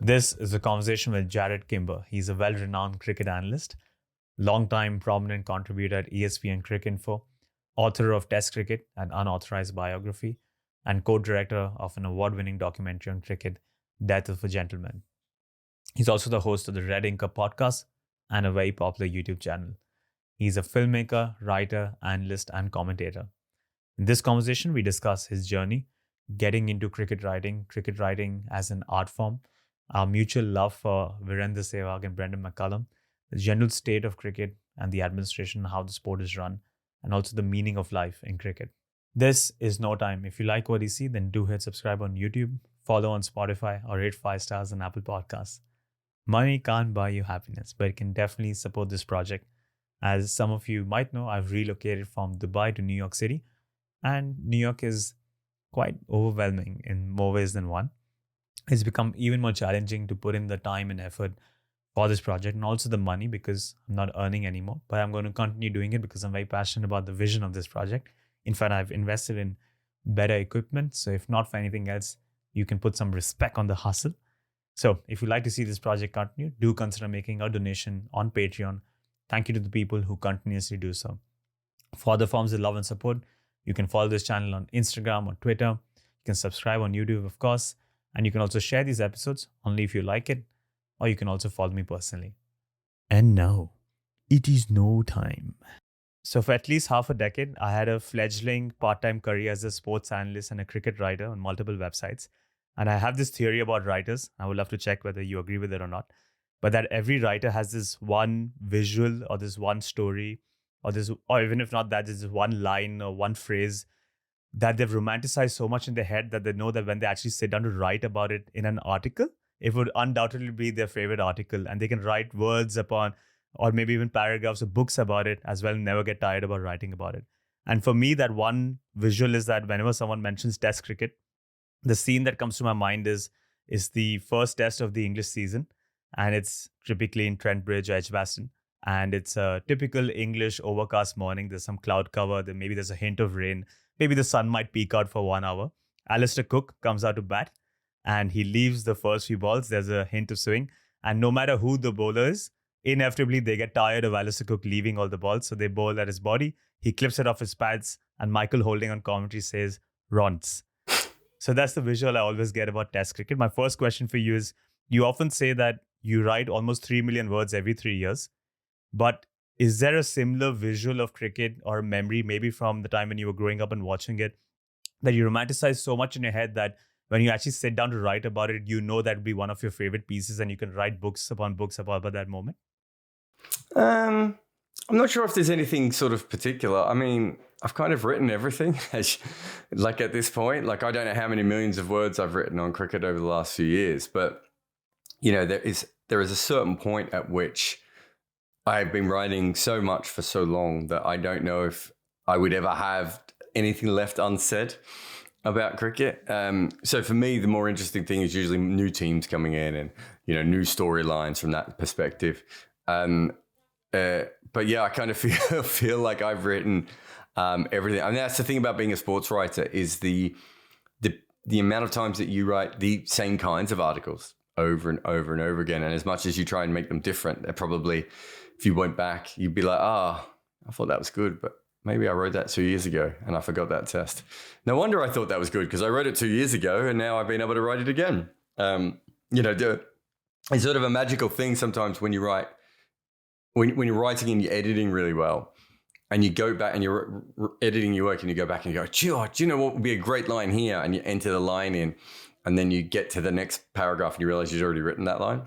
This is a conversation with Jarrod Kimber. He's a well-renowned cricket analyst, long-time prominent contributor at ESPNcricinfo, author of Test Cricket, an unauthorized biography, and co-director of an award-winning documentary on cricket, Death of a Gentleman. He's also the host of the Red Inker podcast and a very popular YouTube channel. He's a filmmaker, writer, analyst, and commentator. In this conversation, we discuss his journey, getting into cricket writing as an art form, our mutual love for Virender Sehwag and Brendon McCullum, the general state of cricket and the administration, how the sport is run, and also the meaning of life in cricket. This is No Time. If you like what you see, then do hit subscribe on YouTube, follow on Spotify, or rate 5 stars on Apple Podcasts. Money can't buy you happiness, but it can definitely support this project. As some of you might know, I've relocated from Dubai to New York City, and New York is quite overwhelming in more ways than one. It's become even more challenging to put in the time and effort for this project, and also the money, because I'm not earning anymore. But I'm going to continue doing it because I'm very passionate about the vision of this project. In fact, I've invested in better equipment. So if not for anything else, you can put some respect on the hustle. So if you'd like to see this project continue, do consider making a donation on Patreon. Thank you to the people who continuously do so. For other forms of love and support, you can follow this channel on Instagram or Twitter. You can subscribe on YouTube, of course. And you can also share these episodes only if you like it, or you can also follow me personally. And now, it is no time. So for at least half a decade, I had a fledgling part-time career as a sports analyst and a cricket writer on multiple websites. And I have this theory about writers. I would love to check whether you agree with it or not. But that every writer has this one visual or this one story, or even if not that, this one line or one phrase that they've romanticized so much in their head that they know that when they actually sit down to write about it in an article, it would undoubtedly be their favorite article, and they can write words upon, or maybe even paragraphs or books about it as well, and never get tired about writing about it. And for me, that one visual is that whenever someone mentions Test cricket, the scene that comes to my mind is the first test of the English season, and it's typically in Trent Bridge or Edgbaston. And it's a typical English overcast morning. There's some cloud cover. Maybe there's a hint of rain. Maybe the sun might peek out for 1 hour. Alistair Cook comes out to bat and he leaves the first few balls. There's a hint of swing. And no matter who the bowler is, inevitably they get tired of Alistair Cook leaving all the balls. So they bowl at his body. He clips it off his pads. And Michael Holding on commentary says, "Runs." So that's the visual I always get about Test cricket. My first question for you is, you often say that you write almost 3 million words every 3 years. But is there a similar visual of cricket or memory, maybe from the time when you were growing up and watching it, that you romanticize so much in your head that when you actually sit down to write about it, you know that would be one of your favorite pieces and you can write books upon books about that moment? I'm not sure if there's anything sort of particular. I mean, I've kind of written everything. Like at this point, like I don't know how many millions of words I've written on cricket over the last few years, but you know, there is a certain point at which I've been writing so much for so long that I don't know if I would ever have anything left unsaid about cricket. So for me, the more interesting thing is usually new teams coming in and, you know, new storylines from that perspective. But yeah, I kind of feel like I've written everything. I mean, that's the thing about being a sports writer is the amount of times that you write the same kinds of articles over and over and over again. And as much as you try and make them different, they're probably, if you went back, you'd be like, I thought that was good, but maybe I wrote that 2 years ago and I forgot that test. No wonder I thought that was good because I wrote it 2 years ago and now I've been able to write it again. You know, it's sort of a magical thing sometimes when you write, when you're writing and you're editing really well and you go back and you're editing your work and you go back and you go, do you know what would be a great line here? And you enter the line in and then you get to the next paragraph and you realize you've already written that line.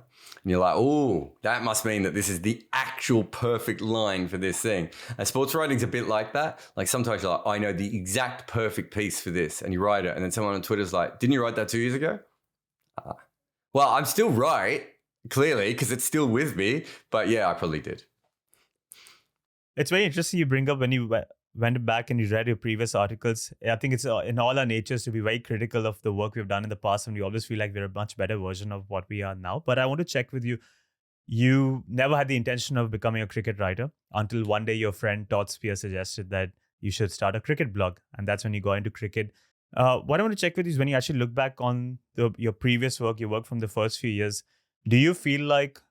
And you're like, oh, that must mean that this is the actual perfect line for this thing. And sports writing's a bit like that. Like sometimes you're like, I know the exact perfect piece for this. And you write it. And then someone on Twitter's like, didn't you write that 2 years ago? Well, I'm still right, clearly, because it's still with me. But yeah, I probably did. It's very interesting you bring up when you went back and you read your previous articles. I think it's in all our natures to be very critical of the work we've done in the past, and we always feel like we're a much better version of what we are now. But I want to check with you. You never had the intention of becoming a cricket writer until one day your friend Todd Spear suggested that you should start a cricket blog. And that's when you got into cricket. What I want to check with you is when you actually look back on your previous work, you worked from the first few years, do you feel like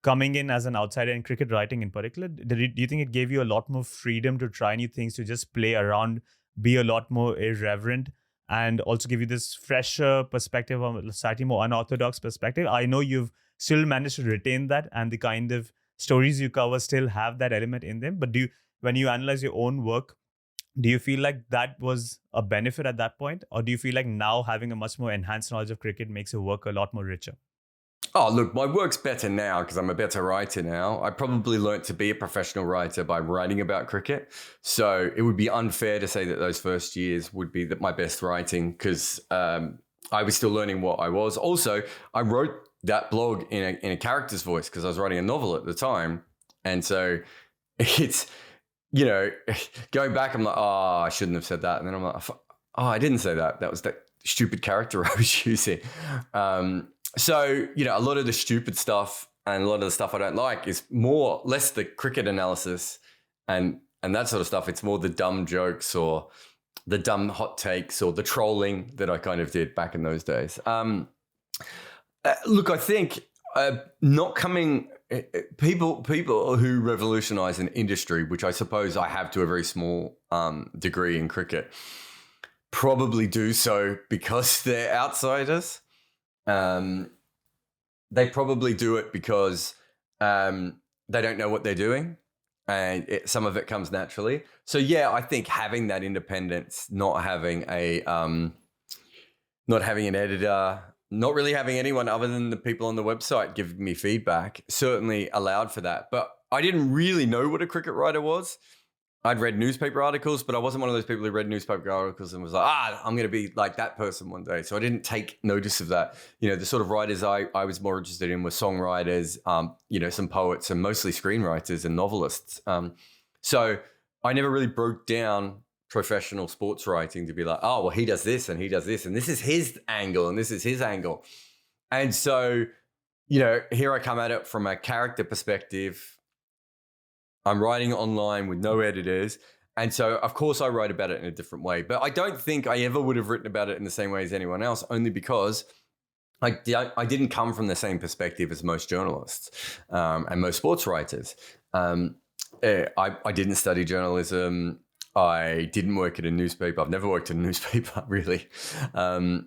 coming in as an outsider in cricket writing in particular, do you think it gave you a lot more freedom to try new things, to just play around, be a lot more irreverent, and also give you this fresher perspective, or slightly more unorthodox perspective? I know you've still managed to retain that, and the kind of stories you cover still have that element in them. But when you analyze your own work, do you feel like that was a benefit at that point? Or do you feel like now having a much more enhanced knowledge of cricket makes your work a lot more richer? Oh, look, my work's better now because I'm a better writer now. I probably learnt to be a professional writer by writing about cricket. So it would be unfair to say that those first years would be my best writing because I was still learning what I was. Also, I wrote that blog in a character's voice because I was writing a novel at the time. And so it's, going back, I'm like, oh, I shouldn't have said that. And then I'm like, oh, I didn't say that. That was that stupid character I was using. So, a lot of the stupid stuff and a lot of the stuff I don't like is less the cricket analysis and that sort of stuff. It's more the dumb jokes or the dumb hot takes or the trolling that I kind of did back in those days. Look, I think people who revolutionize an industry, which I suppose I have to a very small degree in cricket, probably do so because they're outsiders. They probably do it because they don't know what they're doing, and some of it comes naturally. So yeah, I think having that independence, not having an editor, not really having anyone other than the people on the website giving me feedback, certainly allowed for that. But I didn't really know what a cricket writer was. I'd read newspaper articles, but I wasn't one of those people who read newspaper articles and was like, I'm going to be like that person one day. So I didn't take notice of that. The sort of writers I was more interested in were songwriters, some poets, and mostly screenwriters and novelists. So I never really broke down professional sports writing to be like, oh, well, he does this and he does this, and this is his angle and this is his angle. And so, here I come at it from a character perspective. I'm writing online with no editors. And so, of course, I write about it in a different way. But I don't think I ever would have written about it in the same way as anyone else, only because I didn't come from the same perspective as most journalists and most sports writers. I didn't study journalism. I didn't work at a newspaper. I've never worked at a newspaper, really. My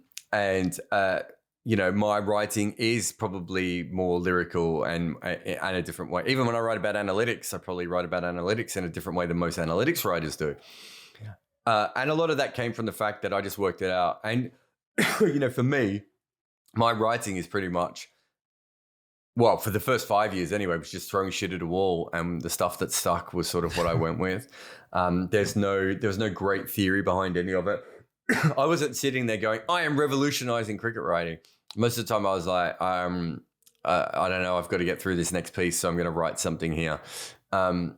writing is probably more lyrical and a different way. Even when I write about analytics, I probably write about analytics in a different way than most analytics writers do. Yeah. And a lot of that came from the fact that I just worked it out. And, for me, my writing is pretty much, well, for the first 5 years anyway, was just throwing shit at a wall. And the stuff that stuck was sort of what I went with. There was no great theory behind any of it. I wasn't sitting there going, I am revolutionizing cricket writing. Most of the time I was like, I don't know, I've got to get through this next piece, so I'm going to write something here. And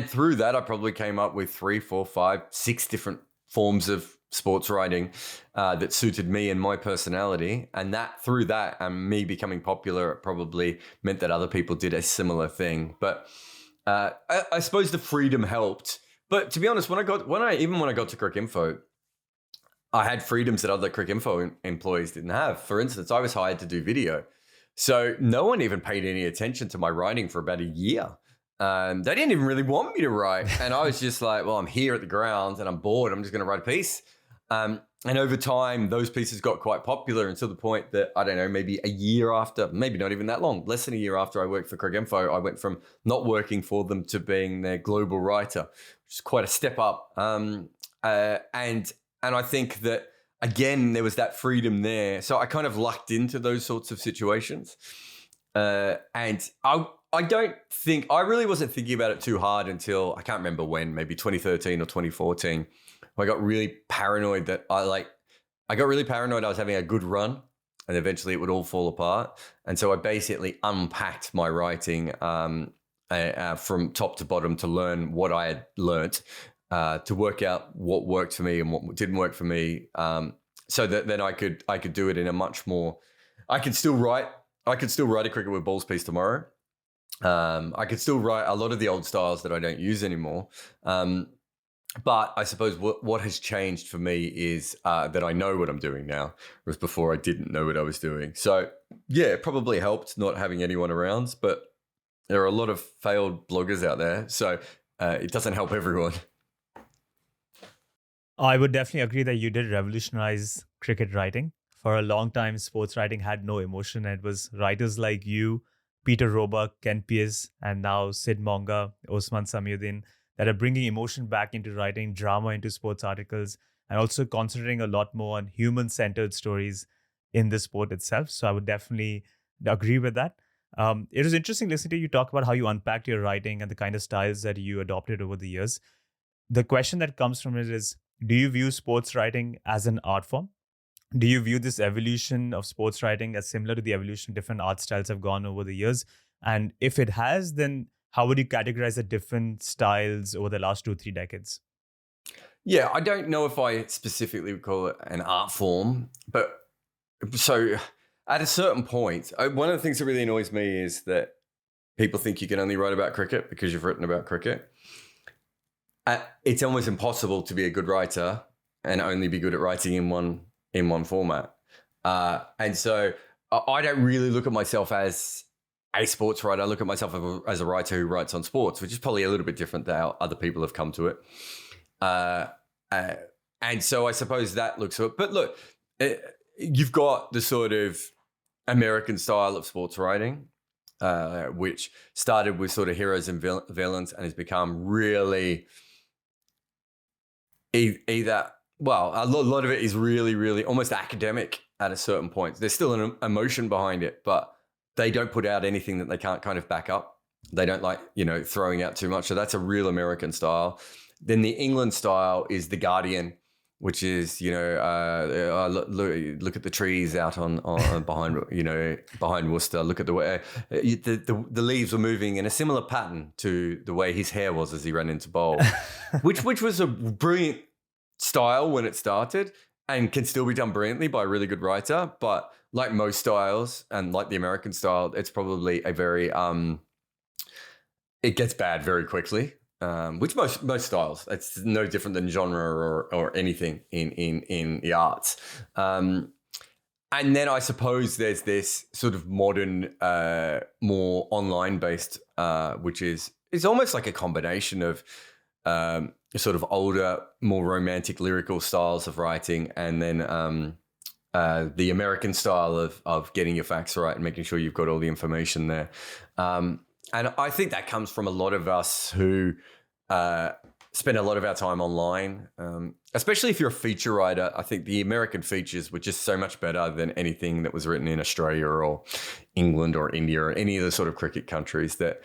through that, I probably came up with 3, 4, 5, 6 different forms of sports writing that suited me and my personality. And through that and me becoming popular, it probably meant that other people did a similar thing. But I suppose the freedom helped. But to be honest, when I got to Cricinfo, I had freedoms that other Cricinfo employees didn't have. For instance, I was hired to do video. So no one even paid any attention to my writing for about a year. They didn't even really want me to write. And I was just like, well, I'm here at the ground and I'm bored. I'm just going to write a piece. And over time, those pieces got quite popular until the point that, I don't know, maybe a year after, maybe not even that long, less than a year after I worked for Cricinfo, I went from not working for them to being their global writer, which is quite a step up. And I think that, again, there was that freedom there. So I kind of lucked into those sorts of situations. And I I really wasn't thinking about it too hard until, I can't remember when, maybe 2013 or 2014. I got really paranoid that I was having a good run and eventually it would all fall apart. And so I basically unpacked my writing from top to bottom to learn what I had learnt. To work out what worked for me and what didn't work for me, so that then I could do it in a much more. I could still write a cricket with balls piece tomorrow. I could still write a lot of the old styles that I don't use anymore. But I suppose what has changed for me is that I know what I'm doing now, whereas before I didn't know what I was doing. So yeah, it probably helped not having anyone around, but there are a lot of failed bloggers out there. So it doesn't help everyone. I would definitely agree that you did revolutionize cricket writing. For a long time, sports writing had no emotion. It was writers like you, Peter Roebuck, Ken Pierce, and now Sid Monga, Osman Samiuddin that are bringing emotion back into writing, drama into sports articles, and also concentrating a lot more on human-centered stories in the sport itself. So I would definitely agree with that. It was interesting listening to you talk about how you unpacked your writing and the kind of styles that you adopted over the years. The question that comes from it is, do you view sports writing as an art form? Do you view this evolution of sports writing as similar to the evolution different art styles have gone over the years? And if it has, then how would you categorize the different styles over the last 2-3 decades? Yeah, I don't know if I specifically would call it an art form, but so at a certain point, one of the things that really annoys me is that people think you can only write about cricket because you've written about cricket. It's almost impossible to be a good writer and only be good at writing in one format. And so I don't really look at myself as a sports writer. I look at myself as a writer who writes on sports, which is probably a little bit different than how other people have come to it. And so I suppose that looks at it. But look, you've got the sort of American style of sports writing, which started with sort of heroes and villains and has become really either, well, a lot of it is really, really almost academic at a certain point. There's still an emotion behind it, but they don't put out anything that they can't kind of back up. They don't like, throwing out too much. So that's a real American style. Then the England style is The Guardian, which is, look at the trees out on behind Worcester. Look at the way the leaves were moving in a similar pattern to the way his hair was as he ran into bowl, which was a brilliant style when it started and can still be done brilliantly by a really good writer. But like most styles and like the American style, it's probably a very it gets bad very quickly. Which most styles, it's no different than genre or anything in the arts. And then I suppose there's this sort of modern, more online based, which is almost like a combination of sort of older, more romantic lyrical styles of writing, and then the American style of getting your facts right and making sure you've got all the information there. And I think that comes from a lot of us who spend a lot of our time online, especially if you're a feature writer. I think the American features were just so much better than anything that was written in Australia or England or India or any of the sort of cricket countries that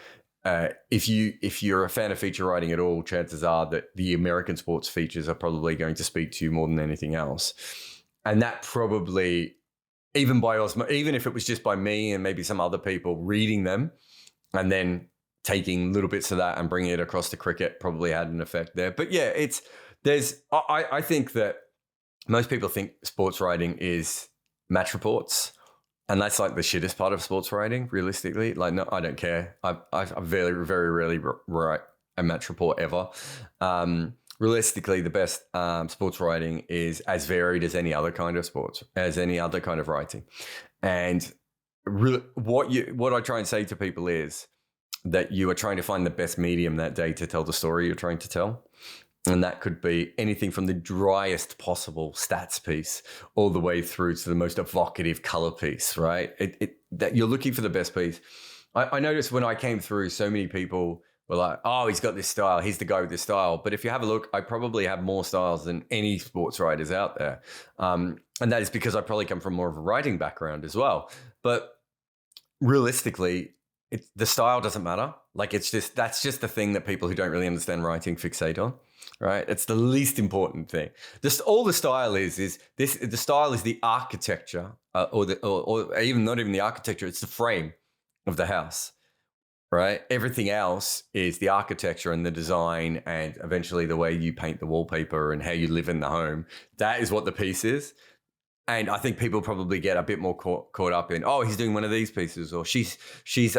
if you're a fan of feature writing at all, chances are that the American sports features are probably going to speak to you more than anything else. And that probably, even if it was just by me and maybe some other people reading them, and then taking little bits of that and bringing it across to cricket probably had an effect there. But yeah, I think that most people think sports writing is match reports, and that's like the shittest part of sports writing, realistically. Like, no, I don't care. I very, very rarely write a match report ever. Realistically, the best sports writing is as varied as any other kind of writing. And really, what I try and say to people is that you are trying to find the best medium that day to tell the story you're trying to tell. And that could be anything from the driest possible stats piece all the way through to the most evocative color piece, right? That you're looking for the best piece. I noticed when I came through, so many people were like, oh, he's got this style. He's the guy with this style. But if you have a look, I probably have more styles than any sports writers out there. And that is because I probably come from more of a writing background as well. But realistically, the style doesn't matter. Like, that's just the thing that people who don't really understand writing fixate on, right? It's the least important thing. All the style is this. The style is the architecture, or even not even the architecture. It's the frame of the house, right? Everything else is the architecture and the design, and eventually the way you paint the wallpaper and how you live in the home. That is what the piece is. And I think people probably get a bit more caught up in, oh, he's doing one of these pieces, or she's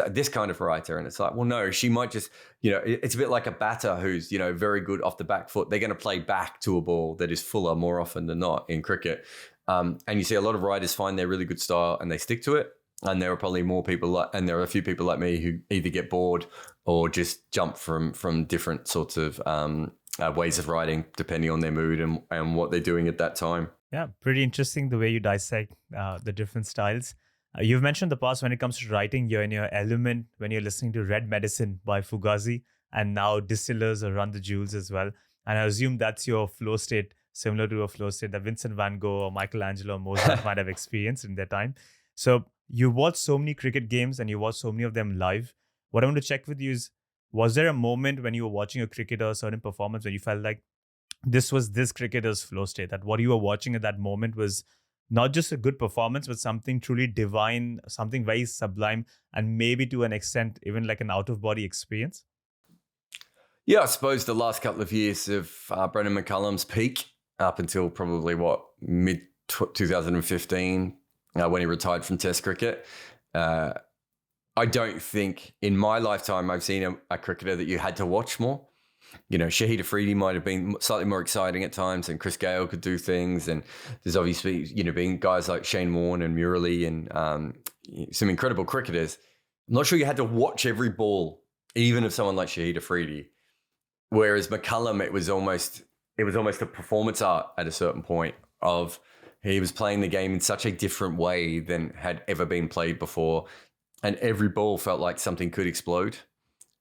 this kind of writer. And it's like, well, no, she might just, it's a bit like a batter who's, very good off the back foot. They're going to play back to a ball that is fuller more often than not in cricket. And you see a lot of writers find their really good style and they stick to it. And there are probably more people and there are a few people like me who either get bored or just jump from different sorts of ways of writing, depending on their mood and what they're doing at that time. Yeah, pretty interesting the way you dissect the different styles. You've mentioned in the past when it comes to writing, you're in your element when you're listening to Red Medicine by Fugazi, and now Distillers or Run the Jewels as well. And I assume that's your flow state, similar to a flow state that Vincent van Gogh or Michelangelo or Mozart might have experienced in their time. So you watch so many cricket games and you watch so many of them live. What I want to check with you is, was there a moment when you were watching a cricketer, a certain performance, where you felt like this was this cricketer's flow state, that what you were watching at that moment was not just a good performance, but something truly divine, something very sublime, and maybe to an extent, even like an out-of-body experience? Yeah, I suppose the last couple of years of Brendon McCullum's peak, up until probably mid 2015, when he retired from Test cricket. I don't think in my lifetime I've seen a cricketer that you had to watch more. Shahid Afridi might have been slightly more exciting at times, and Chris Gale could do things. And there's obviously, being guys like Shane Warne and Murali and some incredible cricketers. I'm not sure you had to watch every ball, even of someone like Shahid Afridi. Whereas McCullum, it was almost a performance art at a certain point of he was playing the game in such a different way than had ever been played before. And every ball felt like something could explode.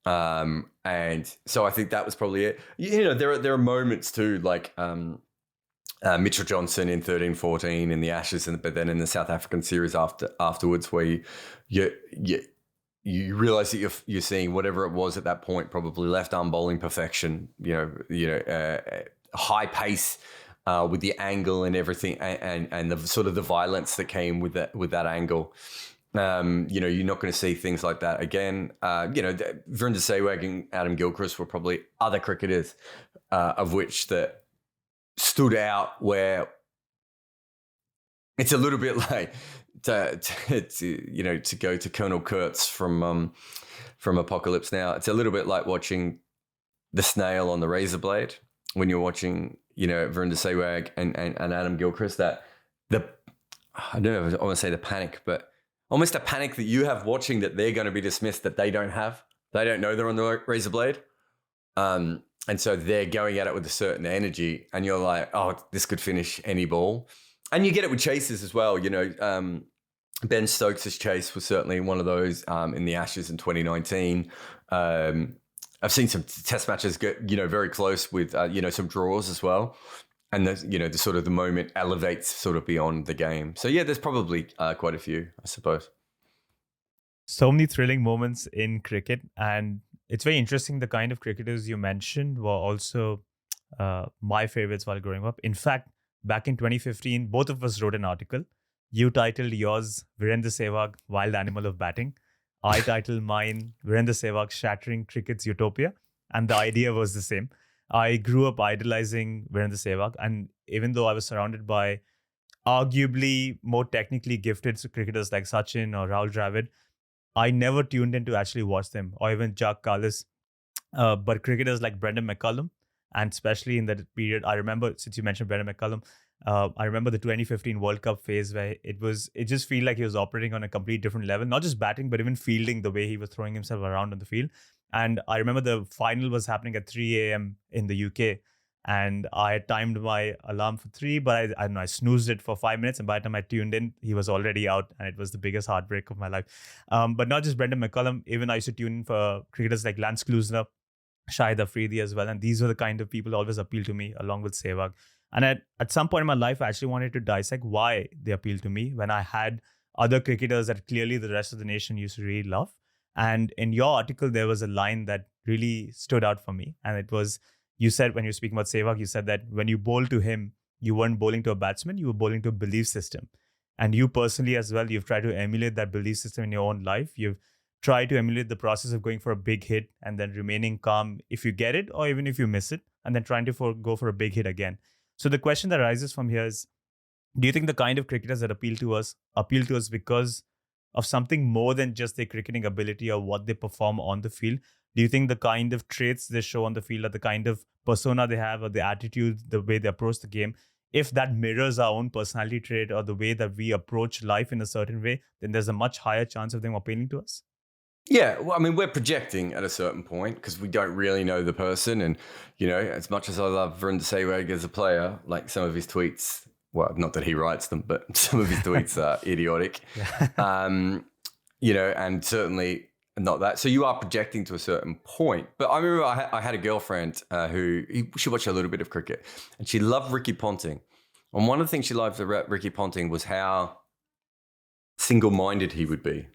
And so I think that was probably it. There are moments too, like Mitchell Johnson in 13-14 in the Ashes, but then in the South African series afterwards, where you realize that you're seeing whatever it was at that point, probably left arm bowling perfection. High pace with the angle and everything, and the sort of the violence that came with that angle. You're not going to see things like that again. Virender Sehwag and Adam Gilchrist were probably other cricketers of which that stood out, where it's a little bit like to go to Colonel Kurtz from Apocalypse Now. It's a little bit like watching the snail on the razor blade when you're watching, Virender Sehwag and Adam Gilchrist. That I don't know if I want to say the panic, but almost a panic that you have watching that they're going to be dismissed, that they don't have. They don't know they're on the razor blade. And so they're going at it with a certain energy, and you're like, oh, this could finish any ball. And you get it with chases as well. Ben Stokes' chase was certainly one of those in the Ashes in 2019. I've seen some test matches get, very close with, some draws as well. And the sort of the moment elevates sort of beyond the game. So yeah, there's probably quite a few, I suppose. So many thrilling moments in cricket, and it's very interesting. The kind of cricketers you mentioned were also my favorites while growing up. In fact, back in 2015, both of us wrote an article. You titled yours Virender Sehwag, Wild Animal of Batting. I titled mine Virender Sehwag, Shattering Cricket's Utopia. And the idea was the same. I grew up idolizing Virender Sehwag, and even though I was surrounded by arguably more technically gifted cricketers like Sachin or Rahul Dravid, I never tuned in to actually watch them, or even Jack Callis. But cricketers like Brendon McCullum, and especially in that period, I remember, since you mentioned Brendon McCullum, I remember the 2015 World Cup phase where it just felt like he was operating on a complete different level, not just batting, but even fielding, the way he was throwing himself around on the field. And I remember the final was happening at 3 a.m. in the UK. And I had timed my alarm for 3, but I don't know, I snoozed it for 5 minutes. And by the time I tuned in, he was already out. And it was the biggest heartbreak of my life. But not just Brendon McCullum, even I used to tune in for cricketers like Lance Klusener, Shahid Afridi as well. And these were the kind of people who always appealed to me, along with Sehwag. And at some point in my life, I actually wanted to dissect why they appealed to me when I had other cricketers that clearly the rest of the nation used to really love. And in your article, there was a line that really stood out for me. And it was, you said, when you were speaking about Sehwag, you said that when you bowled to him, you weren't bowling to a batsman, you were bowling to a belief system. And you personally as well, you've tried to emulate that belief system in your own life. You've tried to emulate the process of going for a big hit and then remaining calm if you get it, or even if you miss it, and then trying to go for a big hit again. So the question that arises from here is, Do you think the kind of cricketers that appeal to us because of something more than just their cricketing ability or what they perform on the field? Do you think the kind of traits they show on the field, or the kind of persona they have, or the attitude, the way they approach the game, if that mirrors our own personality trait or the way that we approach life in a certain way, then there's a much higher chance of them appealing to us? Yeah, well, I mean, we're projecting at a certain point because we don't really know the person. And, as much as I love Virender Sehwag as a player, like some of his tweets, well, not that he writes them, but some of his tweets are idiotic. And certainly not that. So you are projecting to a certain point. But I remember I had a girlfriend she watched a little bit of cricket, and she loved Ricky Ponting. And one of the things she loved about Ricky Ponting was how single-minded he would be.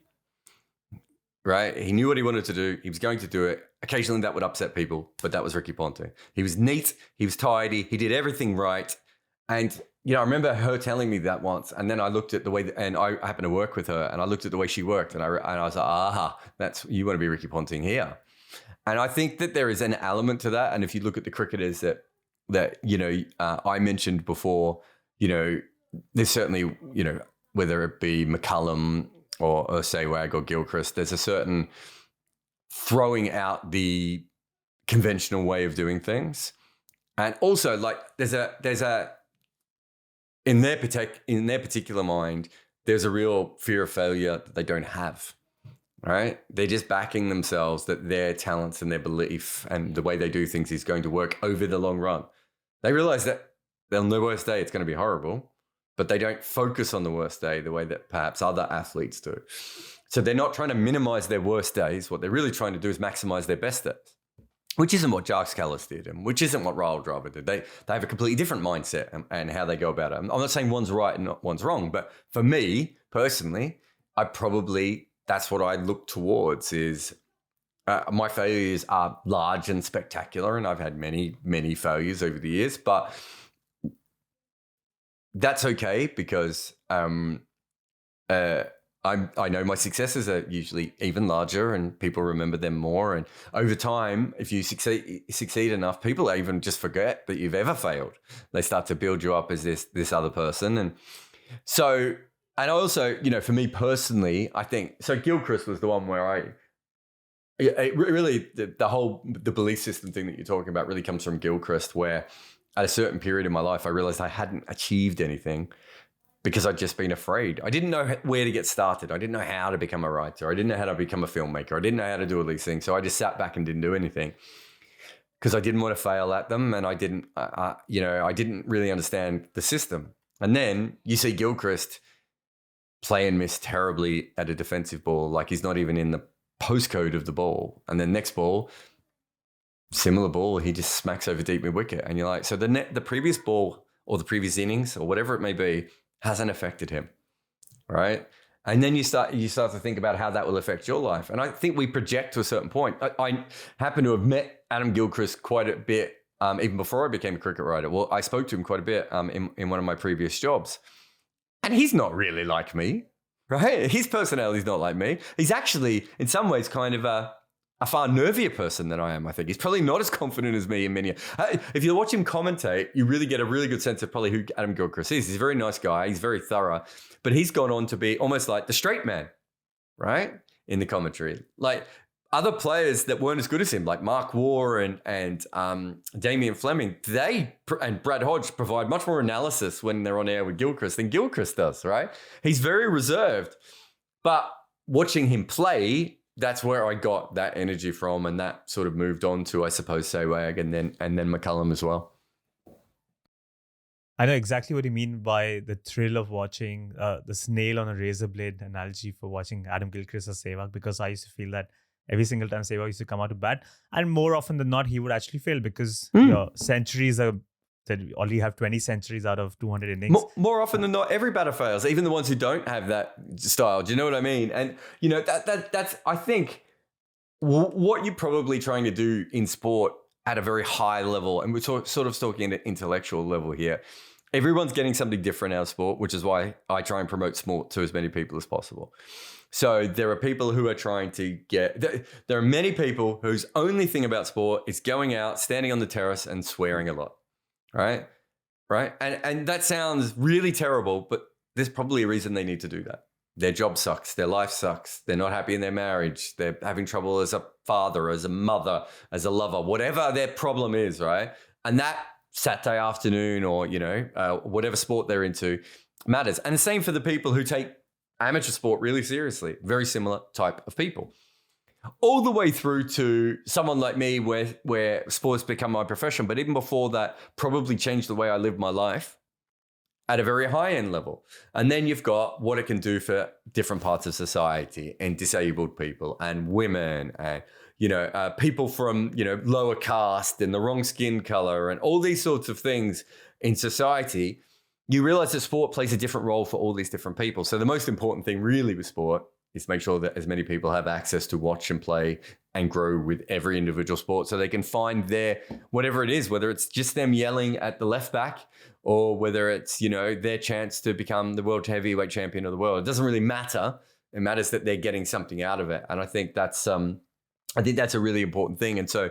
Right? He knew what he wanted to do. He was going to do it. Occasionally that would upset people, but that was Ricky Ponting. He was neat. He was tidy. He did everything right. And, I remember her telling me that once. And then I looked at the way, and I happened to work with her, and I looked at the way she worked, and I was like, you want to be Ricky Ponting here. And I think that there is an element to that. And if you look at the cricketers that I mentioned before, there's certainly, whether it be McCullum or Sehwag or Gilchrist, there's a certain throwing out the conventional way of doing things. And also, like, there's a in their particular mind, there's a real fear of failure that they don't have, right? They're just backing themselves that their talents and their belief and the way they do things is going to work over the long run. They realize that on the worst day, it's going to be horrible, but they don't focus on the worst day the way that perhaps other athletes do. So they're not trying to minimize their worst days. What they're really trying to do is maximize their best days, which isn't what Gilchrist did, and which isn't what Rahul Dravid did. They have a completely different mindset and how they go about it. I'm not saying one's right and one's wrong, but for me personally, that's what I look towards is my failures are large and spectacular, and I've had many, many failures over the years, but that's okay because I know my successes are usually even larger and people remember them more. And over time, if you succeed enough, people even just forget that you've ever failed. They start to build you up as this other person. And so, and also, for me personally, I think, so Gilchrist was the one where the belief system thing that you're talking about really comes from Gilchrist, where at a certain period in my life, I realized I hadn't achieved anything because I'd just been afraid. I didn't know where to get started. I didn't know how to become a writer. I didn't know how to become a filmmaker. I didn't know how to do all these things. So I just sat back and didn't do anything because I didn't want to fail at them. And I didn't really understand the system. And then you see Gilchrist play and miss terribly at a defensive ball. Like he's not even in the postcode of the ball. And then next ball, similar ball, he just smacks over deep mid wicket. And you're like, so the previous ball or the previous innings or whatever it may be hasn't affected him, right? And then you start to think about how that will affect your life. And I think we project to a certain point. I happen to have met Adam Gilchrist quite a bit, even before I became a cricket writer. Well, I spoke to him quite a bit in one of my previous jobs. And he's not really like me, right? His personality is not like me. He's actually, in some ways, kind of a far nervier person than I am, I think. He's probably not as confident as me in many. If you watch him commentate, you really get a really good sense of probably who Adam Gilchrist is. He's a very nice guy. He's very thorough. But he's gone on to be almost like the straight man, right? In the commentary. Like other players that weren't as good as him, like Mark Waugh and Damien Fleming, and Brad Hodge provide much more analysis when they're on air with Gilchrist than Gilchrist does, right? He's very reserved. But watching him play, that's where I got that energy from, and that sort of moved on to, I suppose, Sehwag and then McCullum as well. I know exactly what you mean by the thrill of watching the snail on a razor blade analogy for watching Adam Gilchrist or Sehwag, because I used to feel that every single time Sehwag used to come out to bat, and more often than not, he would actually fail because your centuries are that only have 20 centuries out of 200 innings. More often than not, every batter fails, even the ones who don't have that style. Do you know what I mean? And, that's, I think, what you're probably trying to do in sport at a very high level, and we're sort of talking at an intellectual level here. Everyone's getting something different out of sport, which is why I try and promote sport to as many people as possible. So there are people who are trying to there are many people whose only thing about sport is going out, standing on the terrace and swearing a lot. Right? right? And that sounds really terrible, but there's probably a reason they need to do that. Their job sucks. Their life sucks. They're not happy in their marriage. They're having trouble as a father, as a mother, as a lover, whatever their problem is, right? And that Saturday afternoon or, whatever sport they're into matters. And the same for the people who take amateur sport really seriously. Very similar type of people. All the way through to someone like me where sports become my profession. But even before that, probably changed the way I live my life at a very high end level. And then you've got what it can do for different parts of society and disabled people and women and, people from, lower caste and the wrong skin color and all these sorts of things in society. You realize that sport plays a different role for all these different people. So the most important thing really with sport is to make sure that as many people have access to watch and play and grow with every individual sport so they can find their, whatever it is, whether it's just them yelling at the left back or whether it's, their chance to become the world heavyweight champion of the world. It doesn't really matter. It matters that they're getting something out of it. And I think that's a really important thing. And so,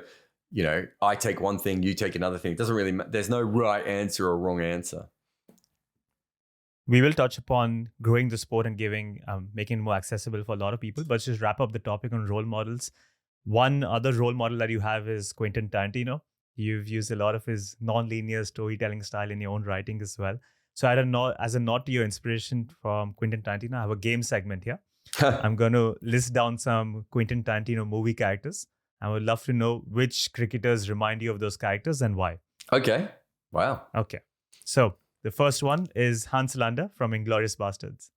I take one thing, you take another thing. It doesn't really, there's no right answer or wrong answer. We will touch upon growing the sport and making it more accessible for a lot of people. But just wrap up the topic on role models. One other role model that you have is Quentin Tarantino. You've used a lot of his non-linear storytelling style in your own writing as well. So as a nod to your inspiration from Quentin Tarantino, I have a game segment here. I'm going to list down some Quentin Tarantino movie characters. I would love to know which cricketers remind you of those characters and why. Okay. Wow. Okay. So the first one is Hans Landa from Inglourious Bastards.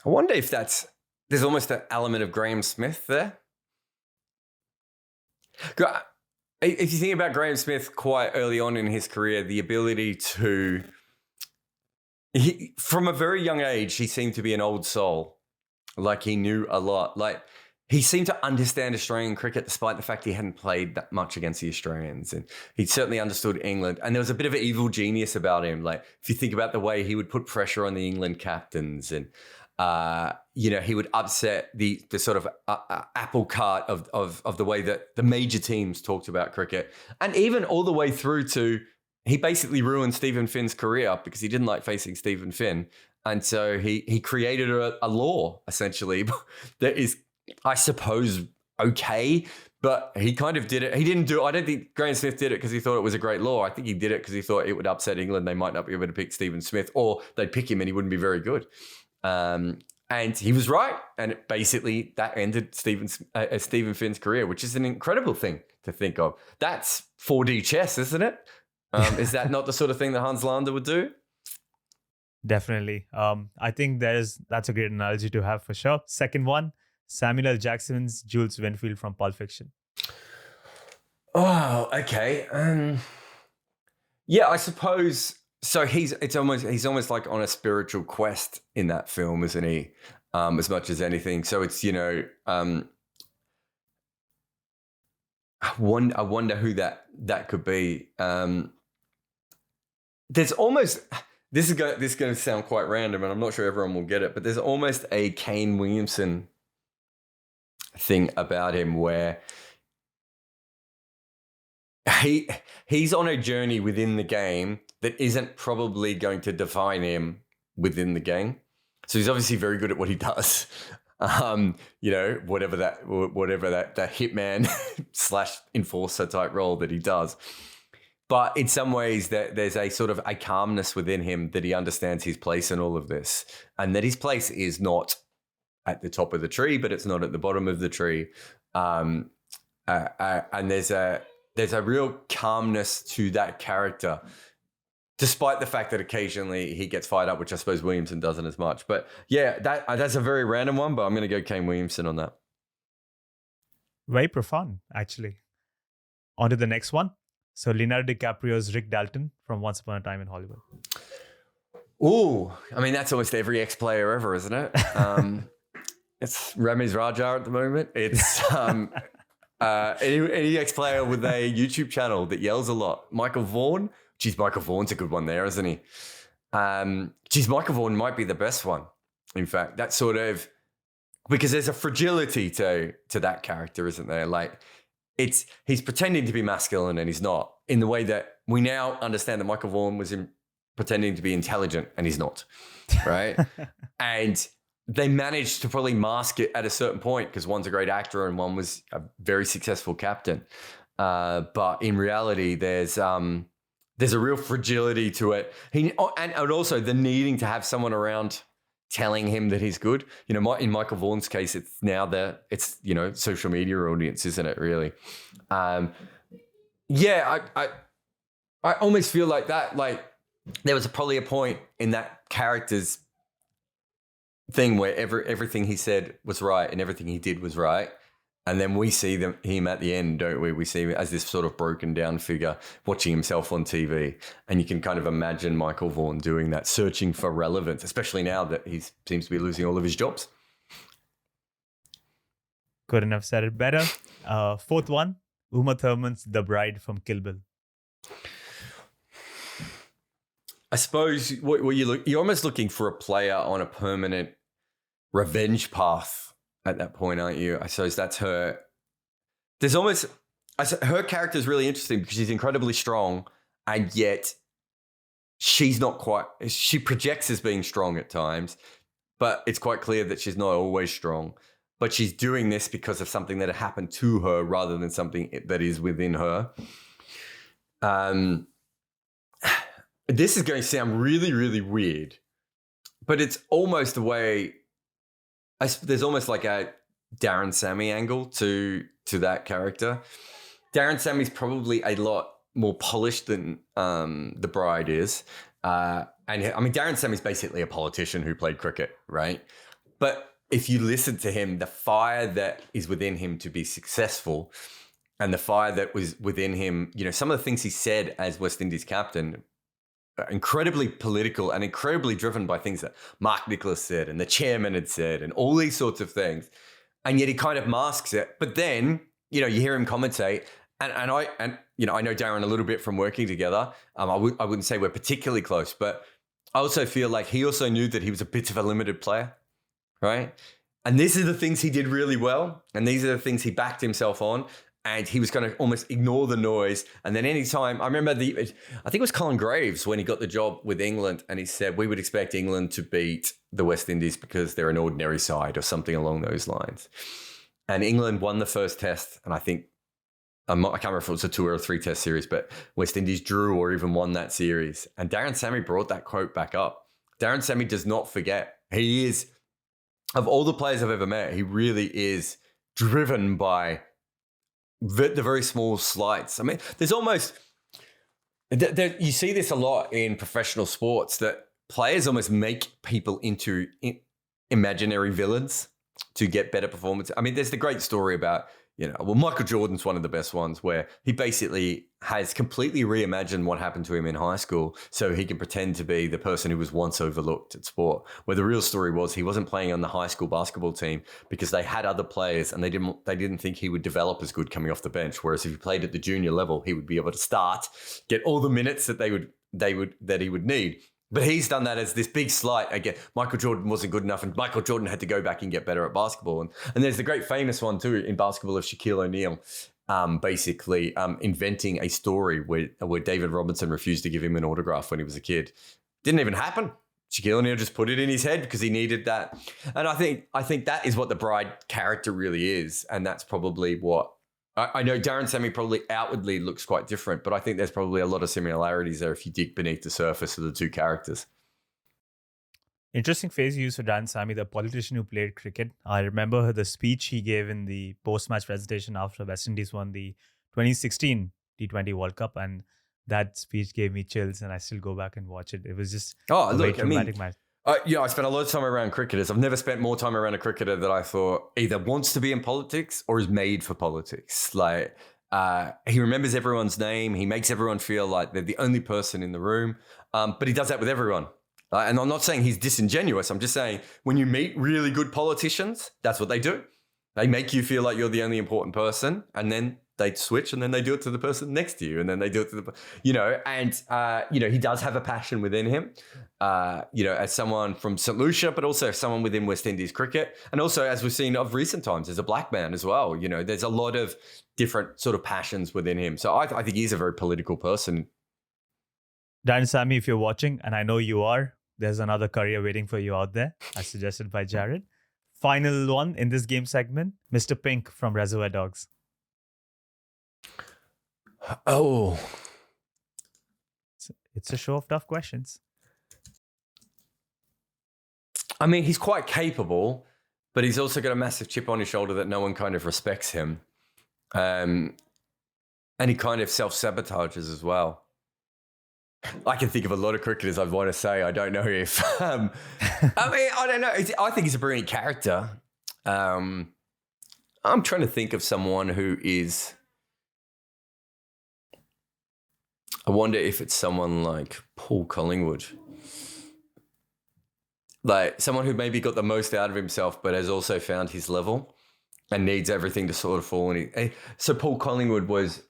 I wonder if there's almost an element of Graham Smith there. If you think about Graham Smith quite early on in his career, the ability to, from a very young age, he seemed to be an old soul. Like he knew a lot. Like he seemed to understand Australian cricket despite the fact he hadn't played that much against the Australians. And he certainly understood England. And there was a bit of an evil genius about him. Like if you think about the way he would put pressure on the England captains and, he would upset the sort of apple cart of the way that the major teams talked about cricket. And even all the way through to, he basically ruined Stephen Finn's career because he didn't like facing Stephen Finn. And so he created a law, essentially, that is, I suppose, okay, but he kind of did it. He didn't I don't think Graham Smith did it because he thought it was a great law. I think he did it because he thought it would upset England. They might not be able to pick Stephen Smith, or they'd pick him and he wouldn't be very good. And he was right. And basically that ended Stephen Finn's career, which is an incredible thing to think of. That's 4D chess, isn't it? Is that not the sort of thing that Hans Landa would do? Definitely. I think that's a great analogy to have for sure. Second one, Samuel L. Jackson's Jules Winfield from Pulp Fiction. Oh, okay. Yeah, I suppose. So he's almost like on a spiritual quest in that film, isn't he? As much as anything. So it's, I wonder who that could be. There's almost. This is going to sound quite random, and I'm not sure everyone will get it, but there's almost a Kane Williamson thing about him where he's on a journey within the game that isn't probably going to define him within the game. So he's obviously very good at what he does. Whatever that hitman / enforcer type role that he does. But in some ways, there's a sort of a calmness within him that he understands his place in all of this, and that his place is not at the top of the tree, but it's not at the bottom of the tree. And there's a real calmness to that character, despite the fact that occasionally he gets fired up, which I suppose Williamson doesn't as much. But yeah, that's a very random one, but I'm going to go Kane Williamson on that. Very profound, actually. On to the next one. So Leonardo DiCaprio's Rick Dalton from Once Upon a Time in Hollywood. Ooh, I mean, that's almost every ex-player ever, isn't it? It's Ramiz Raja at the moment. It's any ex-player with a YouTube channel that yells a lot. Michael Vaughan. Geez, Michael Vaughan's a good one there, isn't he? Michael Vaughan might be the best one. In fact, that sort of, because there's a fragility to that character, isn't there? Like, he's pretending to be masculine and he's not, in the way that we now understand that Michael Vaughan was pretending to be intelligent and he's not, right? And they managed to probably mask it at a certain point because one's a great actor and one was a very successful captain. But in reality, there's a real fragility to it. And also the needing to have someone around telling him that he's good. You know, in Michael Vaughan's case, it's now social media audience, isn't it? Really? I almost feel like that. Like there was probably a point in that character's thing where everything he said was right and everything he did was right. And then we see him at the end, don't we? We see him as this sort of broken down figure watching himself on TV. And you can kind of imagine Michael Vaughan doing that, searching for relevance, especially now that he seems to be losing all of his jobs. Couldn't have said it better. Fourth one, Uma Thurman's The Bride from Kill Bill. I suppose you're almost looking for a player on a permanent revenge path at that point, aren't you? I suppose that's her. Her character is really interesting because she's incredibly strong, and yet she's not quite. She projects as being strong at times, but it's quite clear that she's not always strong. But she's doing this because of something that happened to her rather than something that is within her. This is going to sound really, really weird, but it's almost the way. There's almost like a Darren Sammy angle to that character. Darren Sammy's probably a lot more polished than the Bride is. And I mean, Darren Sammy's basically a politician who played cricket, right? But if you listen to him, the fire that is within him to be successful and the fire that was within him, you know, some of the things he said as West Indies captain, incredibly political and incredibly driven by things that Mark Nicholas said and the chairman had said and all these sorts of things. And yet he kind of masks it. But then, you know, you hear him commentate and I know Darren a little bit from working together. I wouldn't say we're particularly close, but I also feel like he also knew that he was a bit of a limited player, right? And these are the things he did really well. And these are the things he backed himself on. And he was going to almost ignore the noise. And then anytime, I remember I think it was Colin Graves when he got the job with England and he said, we would expect England to beat the West Indies because they're an ordinary side or something along those lines. And England won the first test. And I think, I can't remember if it was a 2 or a 3 test series, but West Indies drew or even won that series. And Darren Sammy brought that quote back up. Darren Sammy does not forget. He is, of all the players I've ever met, he really is driven by the very small slights. I mean, there's almost, you see this a lot in professional sports that players almost make people into imaginary villains to get better performance. I mean, there's the great story about, Michael Jordan's one of the best ones where he basically has completely reimagined what happened to him in high school so he can pretend to be the person who was once overlooked at sport. Where the real story was he wasn't playing on the high school basketball team because they had other players and they didn't think he would develop as good coming off the bench. Whereas if he played at the junior level, he would be able to start, get all the minutes that he would need. But he's done that as this big slight. Again, Michael Jordan wasn't good enough and Michael Jordan had to go back and get better at basketball. And there's the great famous one too in basketball of Shaquille O'Neal basically inventing a story where David Robinson refused to give him an autograph when he was a kid. Didn't even happen. Shaquille O'Neal just put it in his head because he needed that. And I think that is what the Bride character really is. And that's probably what, I know Darren Sammy probably outwardly looks quite different, but I think there's probably a lot of similarities there if you dig beneath the surface of the two characters. Interesting phrase you used for Darren Sammy, the politician who played cricket. I remember the speech he gave in the post-match presentation after West Indies won the 2016 T20 World Cup, and that speech gave me chills, and I still go back and watch it. It was just a very dramatic match. I spent a lot of time around cricketers. I've never spent more time around a cricketer that I thought either wants to be in politics or is made for politics. Like, he remembers everyone's name. He makes everyone feel like they're the only person in the room. But he does that with everyone. And I'm not saying he's disingenuous. I'm just saying when you meet really good politicians, that's what they do. They make you feel like you're the only important person. And then they switch and then they do it to the person next to you and then they do it to the, he does have a passion within him, as someone from St. Lucia, but also someone within West Indies cricket. And also, as we've seen of recent times, as a black man as well, there's a lot of different sort of passions within him. So I think he's a very political person. Dan, Sammy, if you're watching, and I know you are, there's another career waiting for you out there, as suggested by Jarrod. Final one in this game segment, Mr. Pink from Reservoir Dogs. Oh. It's a show of tough questions. I mean, he's quite capable, but he's also got a massive chip on his shoulder that no one kind of respects him. And he kind of self-sabotages as well. I can think of a lot of cricketers I'd want to say. I don't know if... I don't know. I think he's a brilliant character. I'm trying to think of someone who is... I wonder if it's someone like Paul Collingwood. Like someone who maybe got the most out of himself, but has also found his level and needs everything to sort of fall in. So Paul Collingwood was...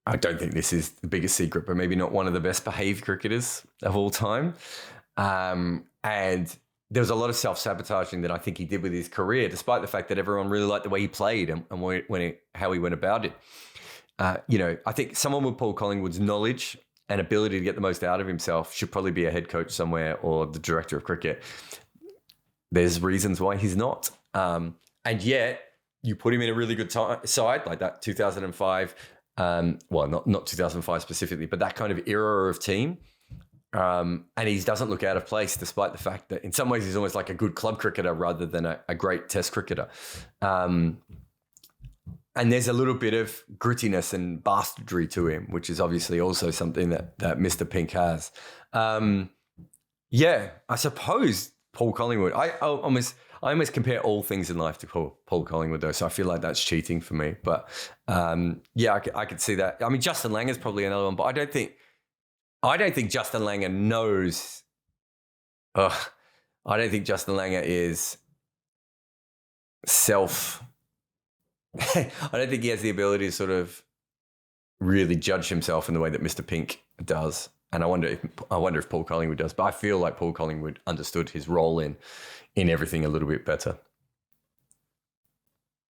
I don't think this is the biggest secret, but maybe not one of the best behaved cricketers of all time. And there was a lot of self-sabotaging that I think he did with his career, despite the fact that everyone really liked the way he played and how he went about it. I think someone with Paul Collingwood's knowledge and ability to get the most out of himself should probably be a head coach somewhere or the director of cricket. There's reasons why he's not. And yet you put him in a really good side like that 2005 not 2005 specifically, but that kind of era of team. And he doesn't look out of place, despite the fact that in some ways he's almost like a good club cricketer rather than a great test cricketer. And there's a little bit of grittiness and bastardry to him, which is obviously also something that Mr. Pink has. I suppose Paul Collingwood. I almost compare all things in life to Paul Collingwood, though, so I feel like that's cheating for me. But I could see that. I mean, Justin Langer's probably another one, but I don't think Justin Langer knows. I don't think Justin Langer is I don't think he has the ability to sort of really judge himself in the way that Mr. Pink does. And I wonder if Paul Collingwood does. But I feel like Paul Collingwood understood his role in everything a little bit better.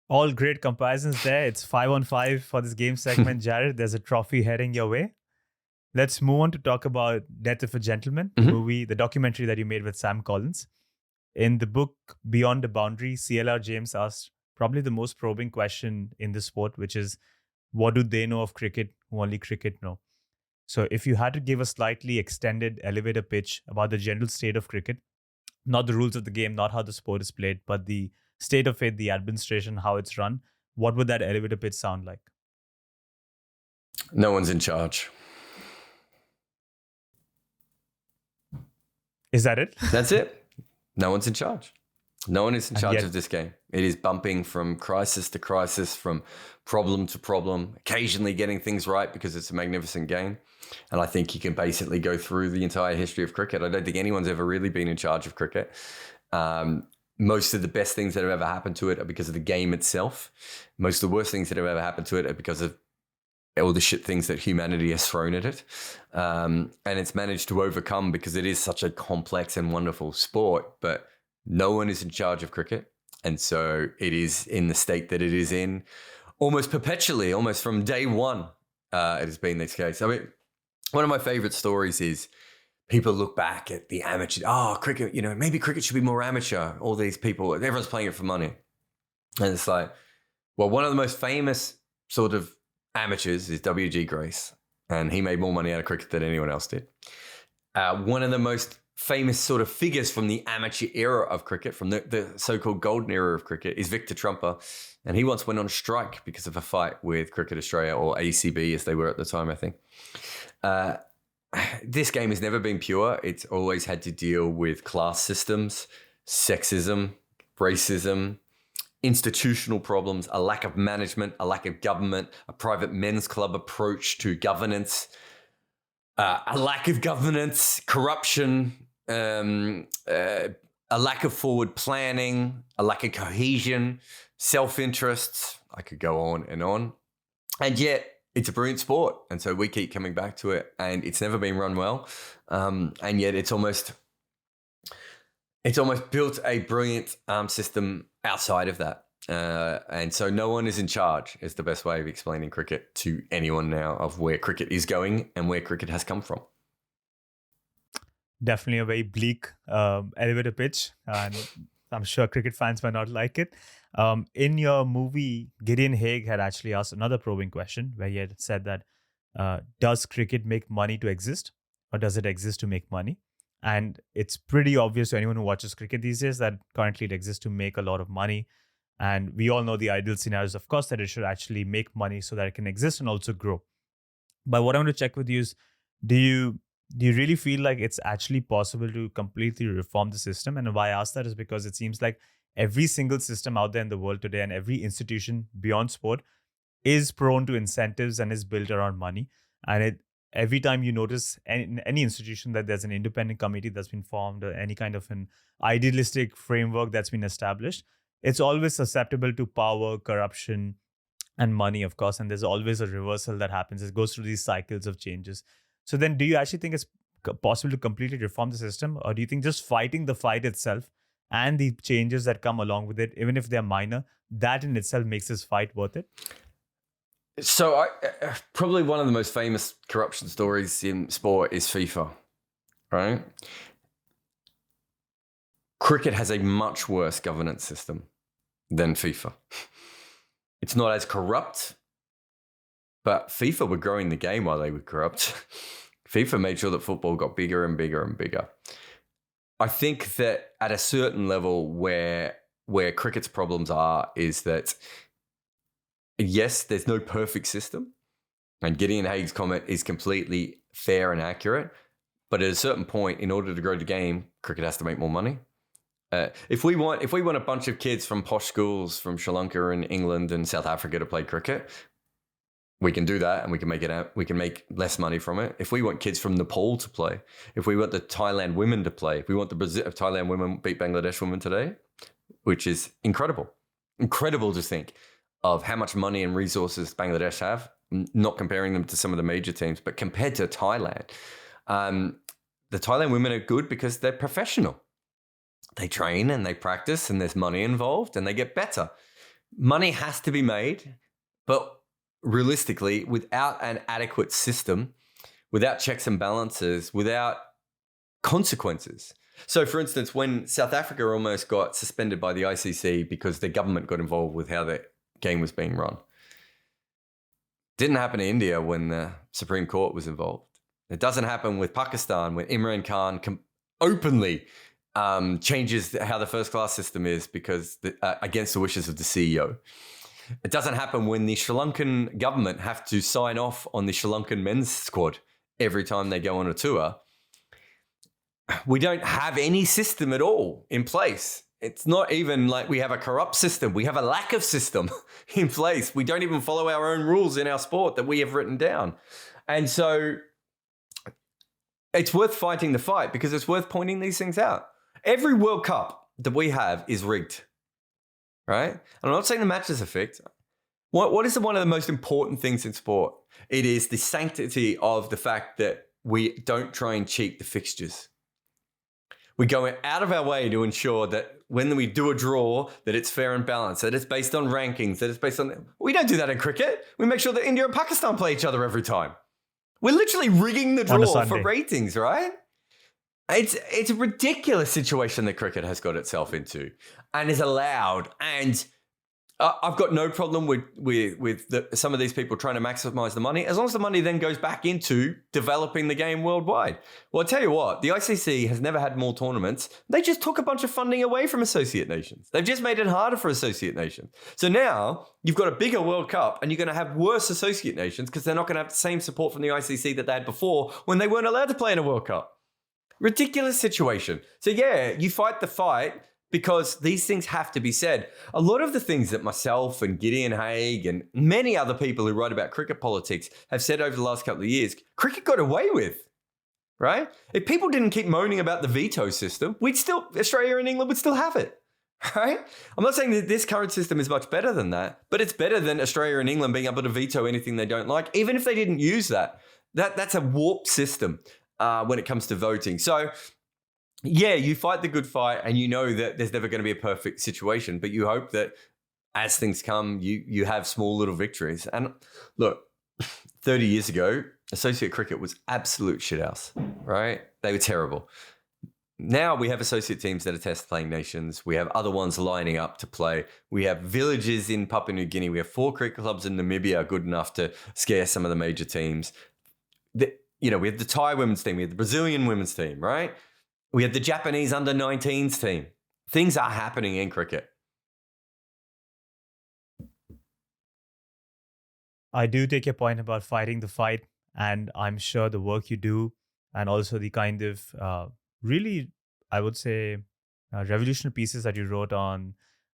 All great comparisons there. It's 5-on-5 for this game segment, Jarrod. There's a trophy heading your way. Let's move on to talk about Death of a Gentleman, movie, the documentary that you made with Sam Collins. In the book Beyond the Boundary, CLR James asked probably the most probing question in the sport, which is, what do they know of cricket who only cricket know? So if you had to give a slightly extended elevator pitch about the general state of cricket, not the rules of the game, not how the sport is played, but the state of it, the administration, how it's run, what would that elevator pitch sound like? No one's in charge. Is that it? That's it. No one's in charge. No one is in charge of this game. It is bumping from crisis to crisis, from problem to problem, occasionally getting things right because it's a magnificent game. And I think you can basically go through the entire history of cricket. I don't think anyone's ever really been in charge of cricket. Most of the best things that have ever happened to it are because of the game itself. Most of the worst things that have ever happened to it are because of all the shit things that humanity has thrown at it. And it's managed to overcome because it is such a complex and wonderful sport, but no one is in charge of cricket. And so it is in the state that it is in almost perpetually, almost from day one. It has been this case. I mean, one of my favorite stories is people look back at the amateur. Oh, cricket, maybe cricket should be more amateur. All these people, everyone's playing it for money. And it's like, well, one of the most famous sort of amateurs is W.G. Grace. And he made more money out of cricket than anyone else did. One of the most famous sort of figures from the amateur era of cricket, from the so-called golden era of cricket, is Victor Trumper. And he once went on strike because of a fight with Cricket Australia, or ACB as they were at the time, I think. This game has never been pure. It's always had to deal with class systems, sexism, racism, institutional problems, a lack of management, a lack of government, a private men's club approach to governance, a lack of governance, corruption, a lack of forward planning, a lack of cohesion, self-interests, I could go on and on. And yet it's a brilliant sport. And so we keep coming back to it, and it's never been run well. And yet it's almost built a brilliant system outside of that. And so no one is in charge is the best way of explaining cricket to anyone now of where cricket is going and where cricket has come from. Definitely a very bleak elevator pitch, and I'm sure cricket fans might not like it. In your movie, Gideon Haigh had actually asked another probing question where he had said that, does cricket make money to exist, or does it exist to make money? And it's pretty obvious to anyone who watches cricket these days that currently it exists to make a lot of money. And we all know the ideal scenario is, of course, that it should actually make money so that it can exist and also grow. But what I want to check with you is, do you really feel like it's actually possible to completely reform the system? And why I ask that is because it seems like every single system out there in the world today and every institution beyond sport is prone to incentives and is built around money. And every time you notice any institution that there's an independent committee that's been formed or any kind of an idealistic framework that's been established, it's always susceptible to power, corruption, and money, of course. And there's always a reversal that happens. It goes through these cycles of changes. So then do you actually think it's possible to completely reform the system? Or do you think just fighting the fight itself and the changes that come along with it, even if they're minor, that in itself makes this fight worth it? So probably one of the most famous corruption stories in sport is FIFA, right? Cricket has a much worse governance system than FIFA. It's not as corrupt, but FIFA were growing the game while they were corrupt. FIFA made sure that football got bigger and bigger and bigger. I think that at a certain level where cricket's problems are is that, yes, there's no perfect system. And Gideon Haigh's comment is completely fair and accurate. But at a certain point, in order to grow the game, cricket has to make more money. If we want a bunch of kids from posh schools from Sri Lanka and England and South Africa to play cricket, we can do that, and we can make it out. We can make less money from it. If we want kids from Nepal to play, if we want the Thailand women to play, if we want the Thailand women beat Bangladesh women today, which is incredible to think of how much money and resources Bangladesh have. Not comparing them to some of the major teams, but compared to Thailand, the Thailand women are good because they're professional. They train and they practice, and there's money involved, and they get better. Money has to be made, but realistically, without an adequate system, without checks and balances, without consequences. So, for instance, when South Africa almost got suspended by the ICC because the government got involved with how the game was being run, didn't happen in India when the Supreme Court was involved. It doesn't happen with Pakistan when Imran Khan openly changes how the first class system is because against the wishes of the CEO. It doesn't happen when the Sri Lankan government have to sign off on the Sri Lankan men's squad every time they go on a tour. We don't have any system at all in place. It's not even like we have a corrupt system. We have a lack of system in place. We don't even follow our own rules in our sport that we have written down. And so it's worth fighting the fight because it's worth pointing these things out. Every World Cup that we have is rigged, right? And I'm not saying the matches are fixed. What is one of the most important things in sport? It is the sanctity of the fact that we don't try and cheat the fixtures. We go out of our way to ensure that when we do a draw, that it's fair and balanced, that it's based on rankings, that it's based on... We don't do that in cricket. We make sure that India and Pakistan play each other every time. We're literally rigging the draw for ratings, right? It's a ridiculous situation that cricket has got itself into and is allowed. And I've got no problem with some of these people trying to maximize the money, as long as the money then goes back into developing the game worldwide. Well, I'll tell you what, the ICC has never had more tournaments. They just took a bunch of funding away from associate nations. They've just made it harder for associate nations. So now you've got a bigger World Cup and you're going to have worse associate nations because they're not going to have the same support from the ICC that they had before when they weren't allowed to play in a World Cup. Ridiculous situation. So yeah, you fight the fight because these things have to be said. A lot of the things that myself and Gideon Haigh and many other people who write about cricket politics have said over the last couple of years, cricket got away with, right? If people didn't keep moaning about the veto system, Australia and England would still have it. right? I'm not saying that this current system is much better than that, but it's better than Australia and England being able to veto anything they don't like, even if they didn't use that. That's a warped system when it comes to voting. So, yeah, you fight the good fight, and you know that there's never going to be a perfect situation, but you hope that as things come, you have small little victories. And look, 30 years ago, associate cricket was absolute shithouse, right? They were terrible. Now we have associate teams that are test playing nations. We have other ones lining up to play. We have villages in Papua New Guinea. We have 4 cricket clubs in Namibia good enough to scare some of the major teams. We have the Thai women's team. We have the Brazilian women's team, right? We have the Japanese under-19s team. Things are happening in cricket. I do take your point about fighting the fight, and I'm sure the work you do, and also the kind of really, I would say, revolutionary pieces that you wrote on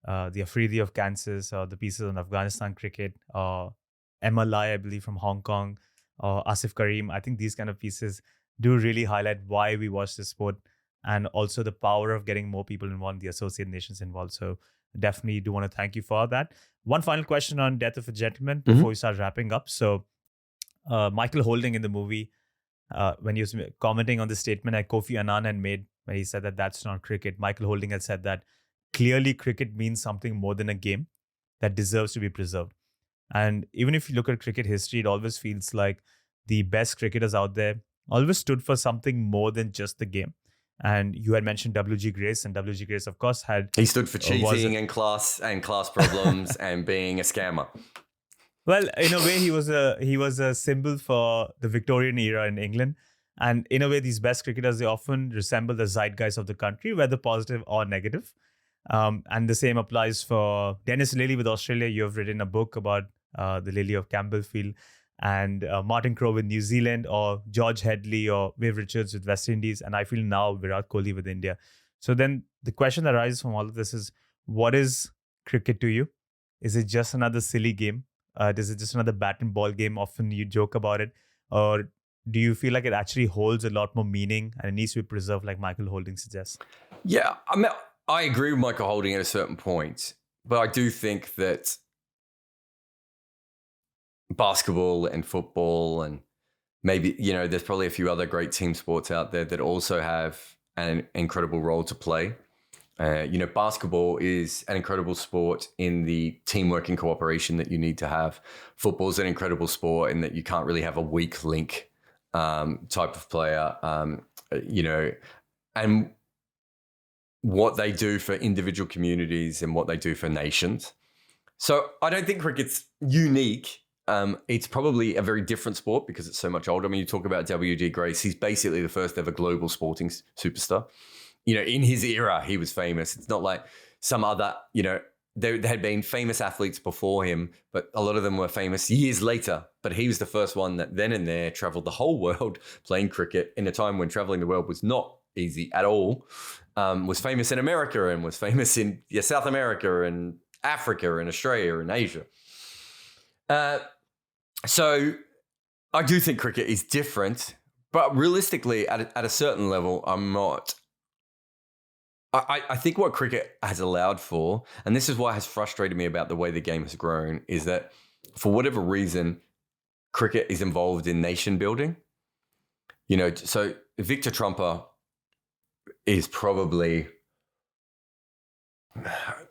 the Afridi of Kansas, or the pieces on Afghanistan cricket, or Emma Lai, I believe, from Hong Kong, or Asif Karim. I think these kind of pieces do really highlight why we watch this sport, and also the power of getting more people involved, the associate nations involved. So definitely do want to thank you for that. One final question on Death of a Gentleman before we start wrapping up. So Michael Holding in the movie, when he was commenting on the statement that Kofi Annan had made, when he said that that's not cricket, Michael Holding had said that clearly cricket means something more than a game that deserves to be preserved. And even if you look at cricket history, it always feels like the best cricketers out there always stood for something more than just the game. And you had mentioned W.G. Grace, and W.G. Grace, of course, he stood for cheating and class problems and being a scammer. Well, in a way, he was a symbol for the Victorian era in England. And in a way, these best cricketers, they often resemble the zeitgeist of the country, whether positive or negative. And the same applies for Dennis Lillee with Australia. You have written a book about the Lily of Campbellfield, and Martin Crowe with New Zealand, or George Headley or Viv Richards with West Indies. And I feel now Virat Kohli with India. So then the question that arises from all of this is, what is cricket to you? Is it just another silly game? Is it just another bat and ball game? Often you joke about it. Or do you feel like it actually holds a lot more meaning and it needs to be preserved, like Michael Holding suggests? Yeah, I agree with Michael Holding at a certain point, but I do think that basketball and football, and maybe, there's probably a few other great team sports out there that also have an incredible role to play. Basketball is an incredible sport in the teamwork and cooperation that you need to have. Football is an incredible sport in that you can't really have a weak link type of player, and what they do for individual communities and what they do for nations. So I don't think cricket's unique. It's probably a very different sport because it's so much older. I mean, you talk about W.G. Grace. He's basically the first ever global sporting superstar. In his era, he was famous. It's not like some other, there had been famous athletes before him, but a lot of them were famous years later. But he was the first one that then and there traveled the whole world playing cricket in a time when traveling the world was not easy at all. Was famous in America and was famous in South America and Africa and Australia and Asia. So I do think cricket is different, but realistically, at a certain level, I'm not. I think what cricket has allowed for, and this is what has frustrated me about the way the game has grown, is that for whatever reason, cricket is involved in nation building. So Victor Trumper is probably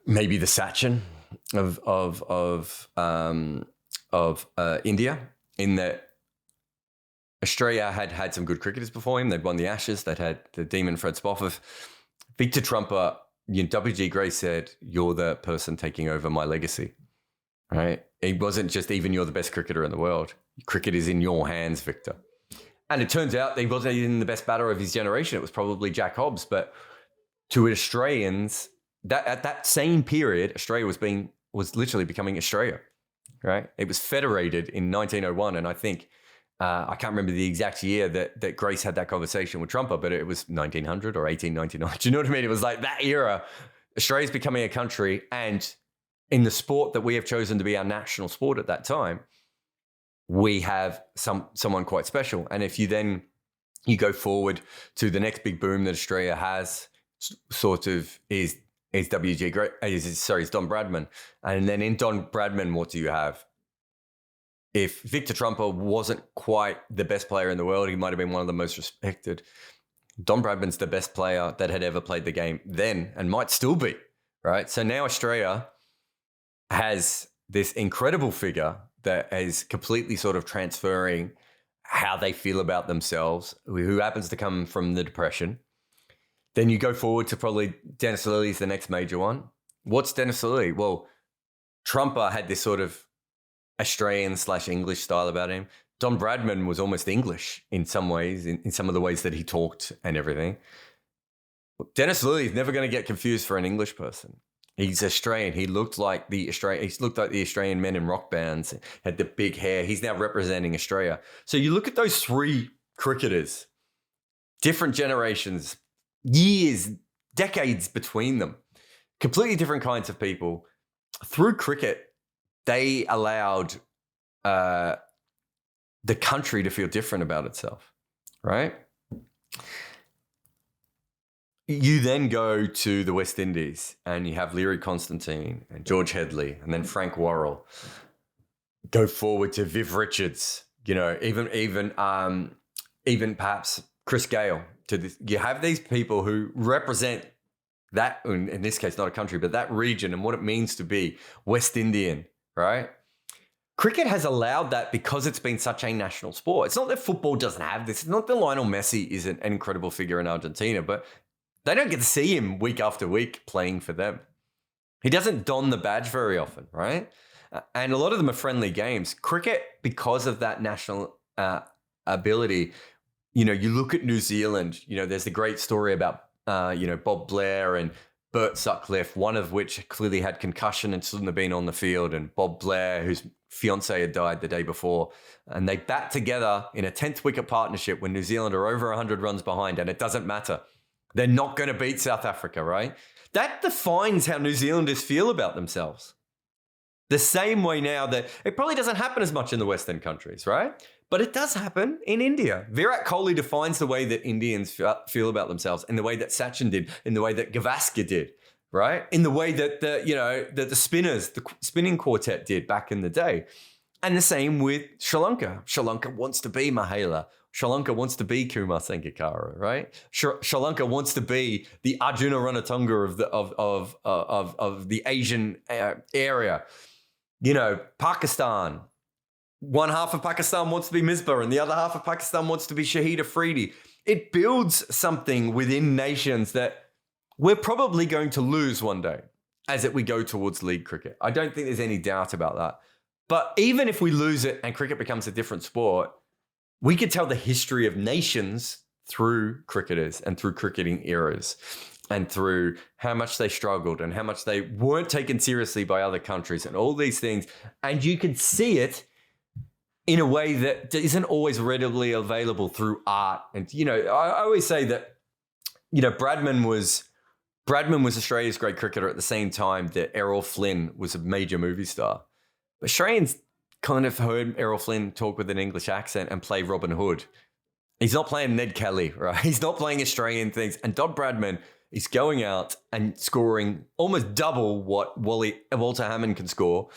maybe the Sachin of India, in that Australia had some good cricketers before him. They'd won the Ashes. They'd had the demon Fred Spofford. Victor Trumper, W.G. Grace said, "You're the person taking over my legacy." Right? It wasn't just even you're the best cricketer in the world. Cricket is in your hands, Victor. And it turns out he wasn't even the best batter of his generation. It was probably Jack Hobbs. But to Australians, that at that same period, Australia was literally becoming Australia. Right? It was federated in 1901, and I think I can't remember the exact year that Grace had that conversation with Trumper, but it was 1900 or 1899. Do you know what I mean? It was like that era. Australia's becoming a country, and in the sport that we have chosen to be our national sport at that time, we have someone quite special. And if you go forward to the next big boom that Australia has, sort of is is Don Bradman. And then in Don Bradman, what do you have? If Victor Trumper wasn't quite the best player in the world, he might have been one of the most respected. Don Bradman's the best player that had ever played the game then and might still be, right? So now Australia has this incredible figure that is completely sort of transferring how they feel about themselves, who happens to come from the Depression. Then you go forward to probably Dennis Lilly's the next major one. What's Dennis Lilly? Well, Trumper had this sort of Australian/English style about him. Don Bradman was almost English in some ways, in some of the ways that he talked and everything. Dennis Lilly is never going to get confused for an English person. He's Australian. He looked like the Australian men in rock bands, had the big hair. He's now representing Australia. So you look at those three cricketers, different generations, years, decades between them, completely different kinds of people. Through cricket, they allowed the country to feel different about itself, right? You then go to the West Indies and you have Leary Constantine and George Headley and then Frank Worrell. Go forward to Viv Richards, even perhaps Chris Gale. You have these people who represent that, in this case, not a country, but that region and what it means to be West Indian, right? Cricket has allowed that because it's been such a national sport. It's not that football doesn't have this. It's not that Lionel Messi is an incredible figure in Argentina, but they don't get to see him week after week playing for them. He doesn't don the badge very often, right? And a lot of them are friendly games. Cricket, because of that national ability, you look at New Zealand, there's the great story about, Bob Blair and Bert Sutcliffe, one of which clearly had concussion and shouldn't have been on the field, and Bob Blair, whose fiance had died the day before. And they bat together in a 10th wicket partnership when New Zealand are over 100 runs behind, and it doesn't matter. They're not going to beat South Africa, right? That defines how New Zealanders feel about themselves. The same way now that it probably doesn't happen as much in the Western countries, right? But it does happen in India. Virat Kohli defines the way that Indians feel about themselves, in the way that Sachin did, in the way that Gavaskar did, right? In the way that the spinners, the spinning quartet did back in the day. And the same with Sri Lanka. Sri Lanka wants to be Mahela. Sri Lanka wants to be Kumar Sangakkara, right? Sri Lanka wants to be the Arjuna Ranatunga of the Asian area. Pakistan. One half of Pakistan wants to be Misbah and the other half of Pakistan wants to be Shahid Afridi. It builds something within nations that we're probably going to lose one day as we go towards league cricket. I don't think there's any doubt about that. But even if we lose it and cricket becomes a different sport, we could tell the history of nations through cricketers and through cricketing eras and through how much they struggled and how much they weren't taken seriously by other countries and all these things. And you can see it in a way that isn't always readily available through art. And, I always say that, Bradman was Australia's great cricketer at the same time that Errol Flynn was a major movie star. Australians kind of heard Errol Flynn talk with an English accent and play Robin Hood. He's not playing Ned Kelly, right? He's not playing Australian things. And Don Bradman is going out and scoring almost double what Walter Hammond can score.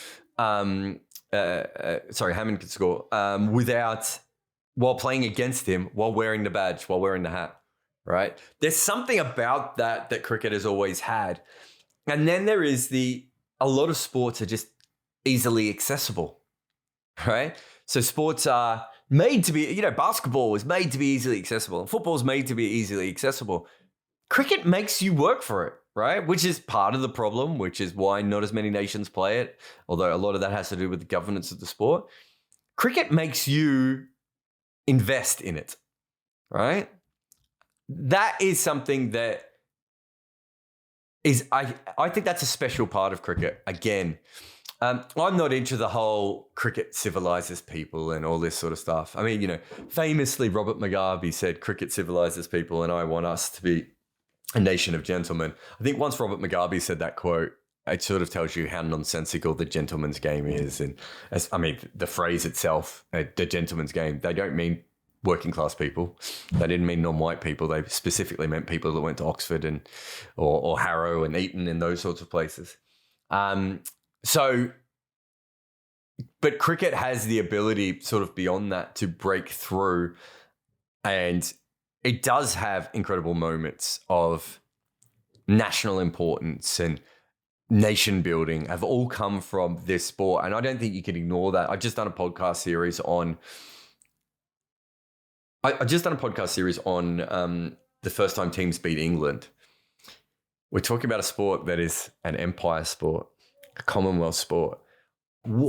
Hammond could score while playing against him, while wearing the badge, while wearing the hat, right? There's something about that cricket has always had. And then there is a lot of sports are just easily accessible, right? So sports are made to be, basketball is made to be easily accessible and football is made to be easily accessible. Cricket makes you work for it, right? Which is part of the problem, which is why not as many nations play it, although a lot of that has to do with the governance of the sport. Cricket makes you invest in it, right? That is something that is, I think that's a special part of cricket. Again, I'm not into the whole cricket civilizes people and all this sort of stuff. I mean, famously Robert Mugabe said cricket civilizes people and I want us to be a nation of gentlemen. I think once Robert Mugabe said that quote, it sort of tells you how nonsensical the gentleman's game is. And the phrase itself, the gentleman's game, they don't mean working class people. They didn't mean non-white people. They specifically meant people that went to Oxford and or Harrow and Eton and those sorts of places. But cricket has the ability sort of beyond that to break through, and it does have incredible moments of national importance and nation building have all come from this sport. And I don't think you can ignore that. I've just done a podcast series on the first time teams beat England. We're talking about a sport that is an empire sport, a Commonwealth sport.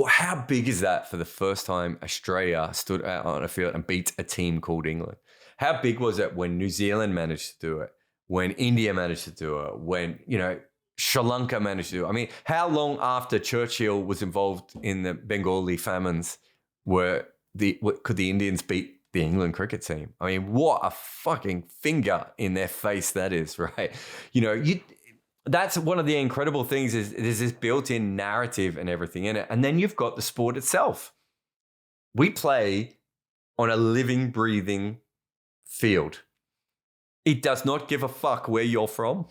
How big is that for the first time Australia stood out on a field and beat a team called England? How big was it when New Zealand managed to do it, when India managed to do it, when, Sri Lanka managed to do it? I mean, how long after Churchill was involved in the Bengali famines could the Indians beat the England cricket team? I mean, what a fucking finger in their face that is, right? That's one of the incredible things is there's this built-in narrative and everything in it. And then you've got the sport itself. We play on a living, breathing field. It does not give a fuck where you're from.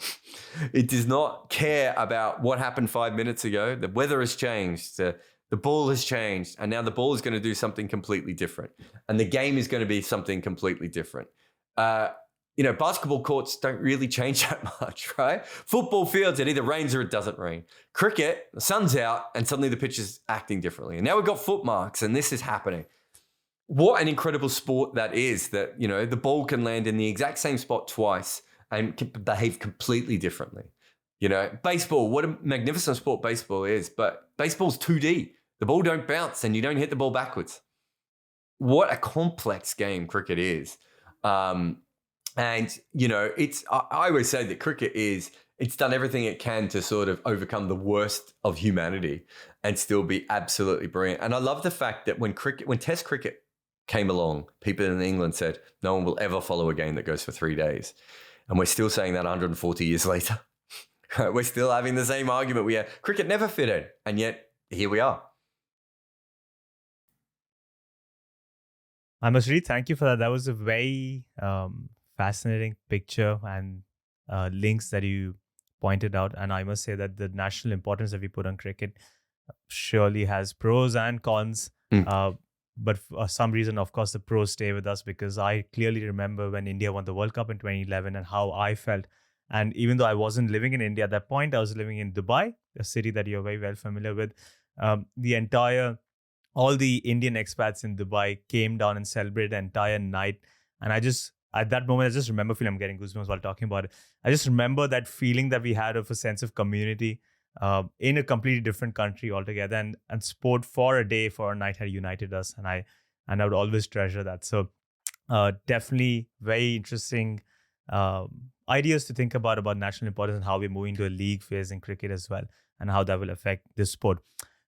It does not care about what happened 5 minutes ago. The weather has changed. The ball has changed. And now the ball is going to do something completely different. And the game is going to be something completely different. Basketball courts don't really change that much, right? Football fields, it either rains or it doesn't rain. Cricket, the sun's out and suddenly the pitch is acting differently. And now we've got foot marks and this is happening. What an incredible sport that is, that, the ball can land in the exact same spot twice and can behave completely differently. Baseball, what a magnificent sport baseball is, but baseball's 2D. The ball don't bounce and you don't hit the ball backwards. What a complex game cricket is. And, I always say that cricket it's done everything it can to sort of overcome the worst of humanity and still be absolutely brilliant. And I love the fact that when Test cricket came along, people in England said, no one will ever follow a game that goes for 3 days. And we're still saying that 140 years later. We're still having the same argument we had. Cricket never fit in. And yet, here we are. I must really thank you for that. That was a very fascinating picture and links that you pointed out. And I must say that the national importance that we put on cricket surely has pros and cons. But for some reason, of course, the pros stay with us, because I clearly remember when India won the World Cup in 2011 and how I felt. And even though I wasn't living in India at that point, I was living in Dubai, a city that you're very well familiar with. All the Indian expats in Dubai came down and celebrated the entire night. And at that moment, I just remember feeling, I'm getting goosebumps while talking about it. I just remember that feeling that we had of a sense of community in a completely different country altogether. And sport for a day, for a night had united us. And I would always treasure that. So definitely very interesting ideas to think about national importance and how we're moving to a league phase in cricket as well, and how that will affect this sport.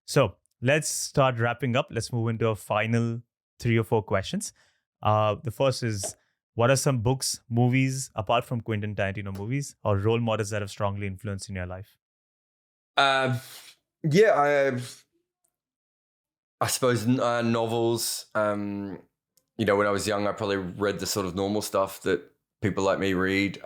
So let's start wrapping up. Let's move into a final 3 or 4 questions. The first is, what are some books, movies, apart from Quentin Tarantino movies, or role models that have strongly influenced in your life? I suppose novels. When I was young, I probably read the sort of normal stuff that people like me read.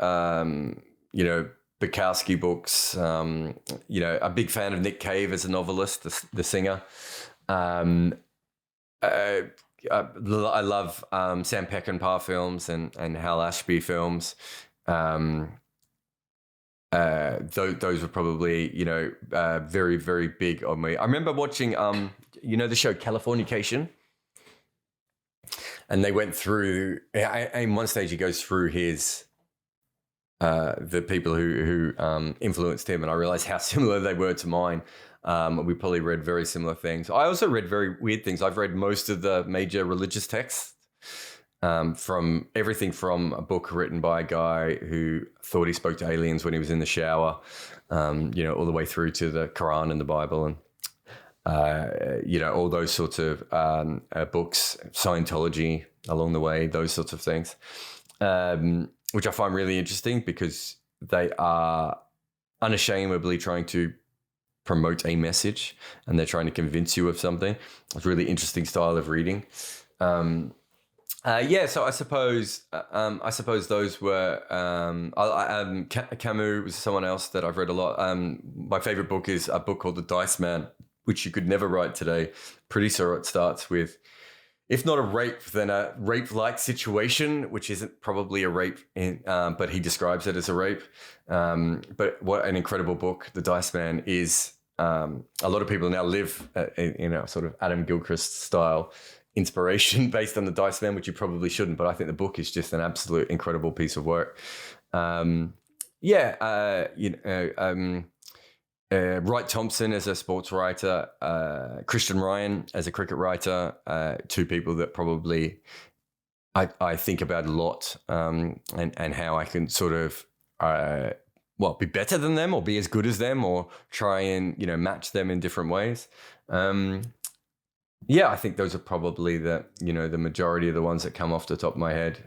Bukowski books. A big fan of Nick Cave as a novelist, the singer. I love Sam Peckinpah films and Hal Ashby films. Those were probably, very, very big on me. I remember watching, the show Californication. And they went through, in one stage he goes through the people who influenced him. And I realized how similar they were to mine. We probably read very similar things. I also read very weird things. I've read most of the major religious texts, from everything from a book written by a guy who thought he spoke to aliens when he was in the shower, all the way through to the Quran and the Bible and, all those sorts of books, Scientology along the way, those sorts of things, which I find really interesting because they are unashamedly trying to promote a message and they're trying to convince you of something. It's a really interesting style of reading. So I suppose those were Camus was someone else that I've read a lot. My favorite book is a book called The Dice Man, which you could never write today. Pretty sure it starts with, if not a rape, then a rape-like situation, which isn't probably a rape, but he describes it as a rape. But what an incredible book The Dice Man is. A lot of people now live in a sort of Adam Gilchrist style inspiration based on The Dice Man, which you probably shouldn't, but I think the book is just an absolute incredible piece of work. Wright Thompson as a sports writer, Christian Ryan as a cricket writer, two people that probably I think about a lot, and how I can sort of be better than them or be as good as them or try and match them in different ways. I think those are probably the majority of the ones that come off the top of my head.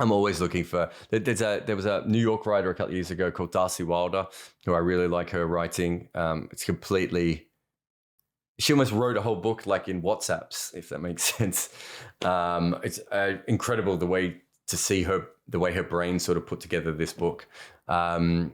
I'm always looking for. There was a New York writer a couple of years ago called Darcy Wilder, who I really like her writing. It's completely. She almost wrote a whole book like in WhatsApps, if that makes sense. It's incredible the way her brain sort of put together this book. I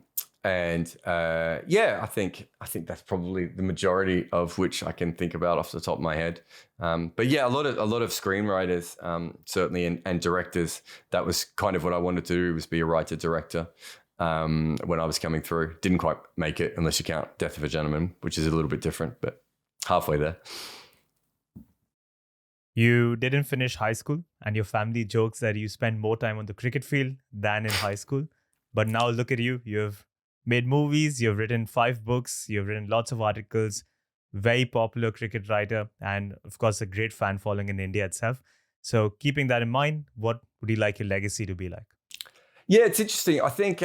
think that's probably the majority of which I can think about off the top of my head. A lot of screenwriters, certainly, and directors. That was kind of what I wanted to do, was be a writer director. When I was coming through, didn't quite make it unless you count Death of a Gentleman, which is a little bit different, but halfway there. You didn't finish high school, and your family jokes that you spend more time on the cricket field than in high school. But now look at you. You've made movies, you've written 5 books, you've written lots of articles, very popular cricket writer, and of course, a great fan following in India itself. So keeping that in mind, what would you like your legacy to be like? Yeah, it's interesting. I think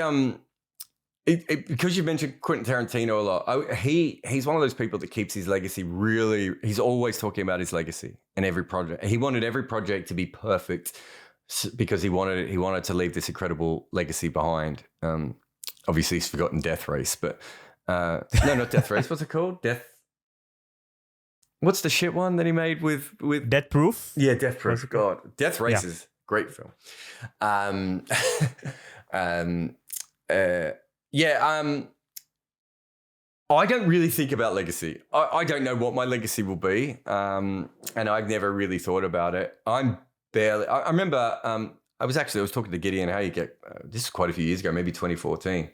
because you mentioned Quentin Tarantino a lot, he's one of those people that keeps his legacy really, he's always talking about his legacy in every project. He wanted every project to be perfect because he wanted to leave this incredible legacy behind. Obviously, he's forgotten Death Race, but no, not Death Race. What's it called? What's the shit one that he made with Death Proof? Yeah, Death Proof. God, Death Race is a great film. I don't really think about legacy. I don't know what my legacy will be, and I've never really thought about it. I remember I was talking to Gideon Haig. This is quite a few years ago, maybe 2014,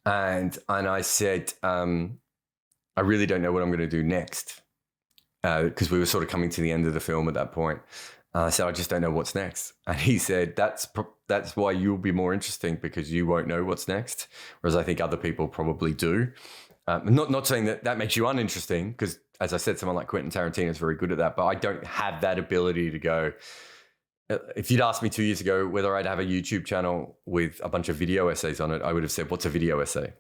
and I said, I really don't know what I'm going to do next, because we were sort of coming to the end of the film at that point. I said, I just don't know what's next. And he said, that's why you'll be more interesting, because you won't know what's next, whereas I think other people probably do. Not saying that makes you uninteresting, because as I said, someone like Quentin Tarantino is very good at that, but I don't have that ability to go. If you'd asked me 2 years ago whether I'd have a YouTube channel with a bunch of video essays on it, I would have said, what's a video essay?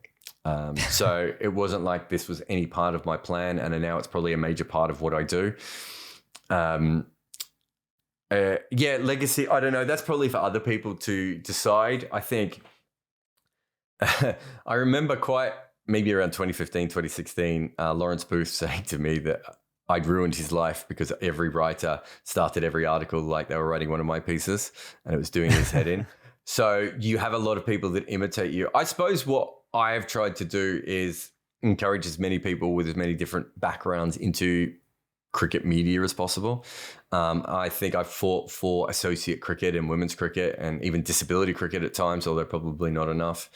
So it wasn't like this was any part of my plan, and now it's probably a major part of what I do. Legacy, I don't know. That's probably for other people to decide. I think I remember maybe around 2015, 2016, Lawrence Booth saying to me that I'd ruined his life because every writer started every article like they were writing one of my pieces, and it was doing his head in. So you have a lot of people that imitate you. I suppose what I have tried to do is encourage as many people with as many different backgrounds into cricket media as possible. I think I've fought for associate cricket and women's cricket and even disability cricket at times, although probably not enough.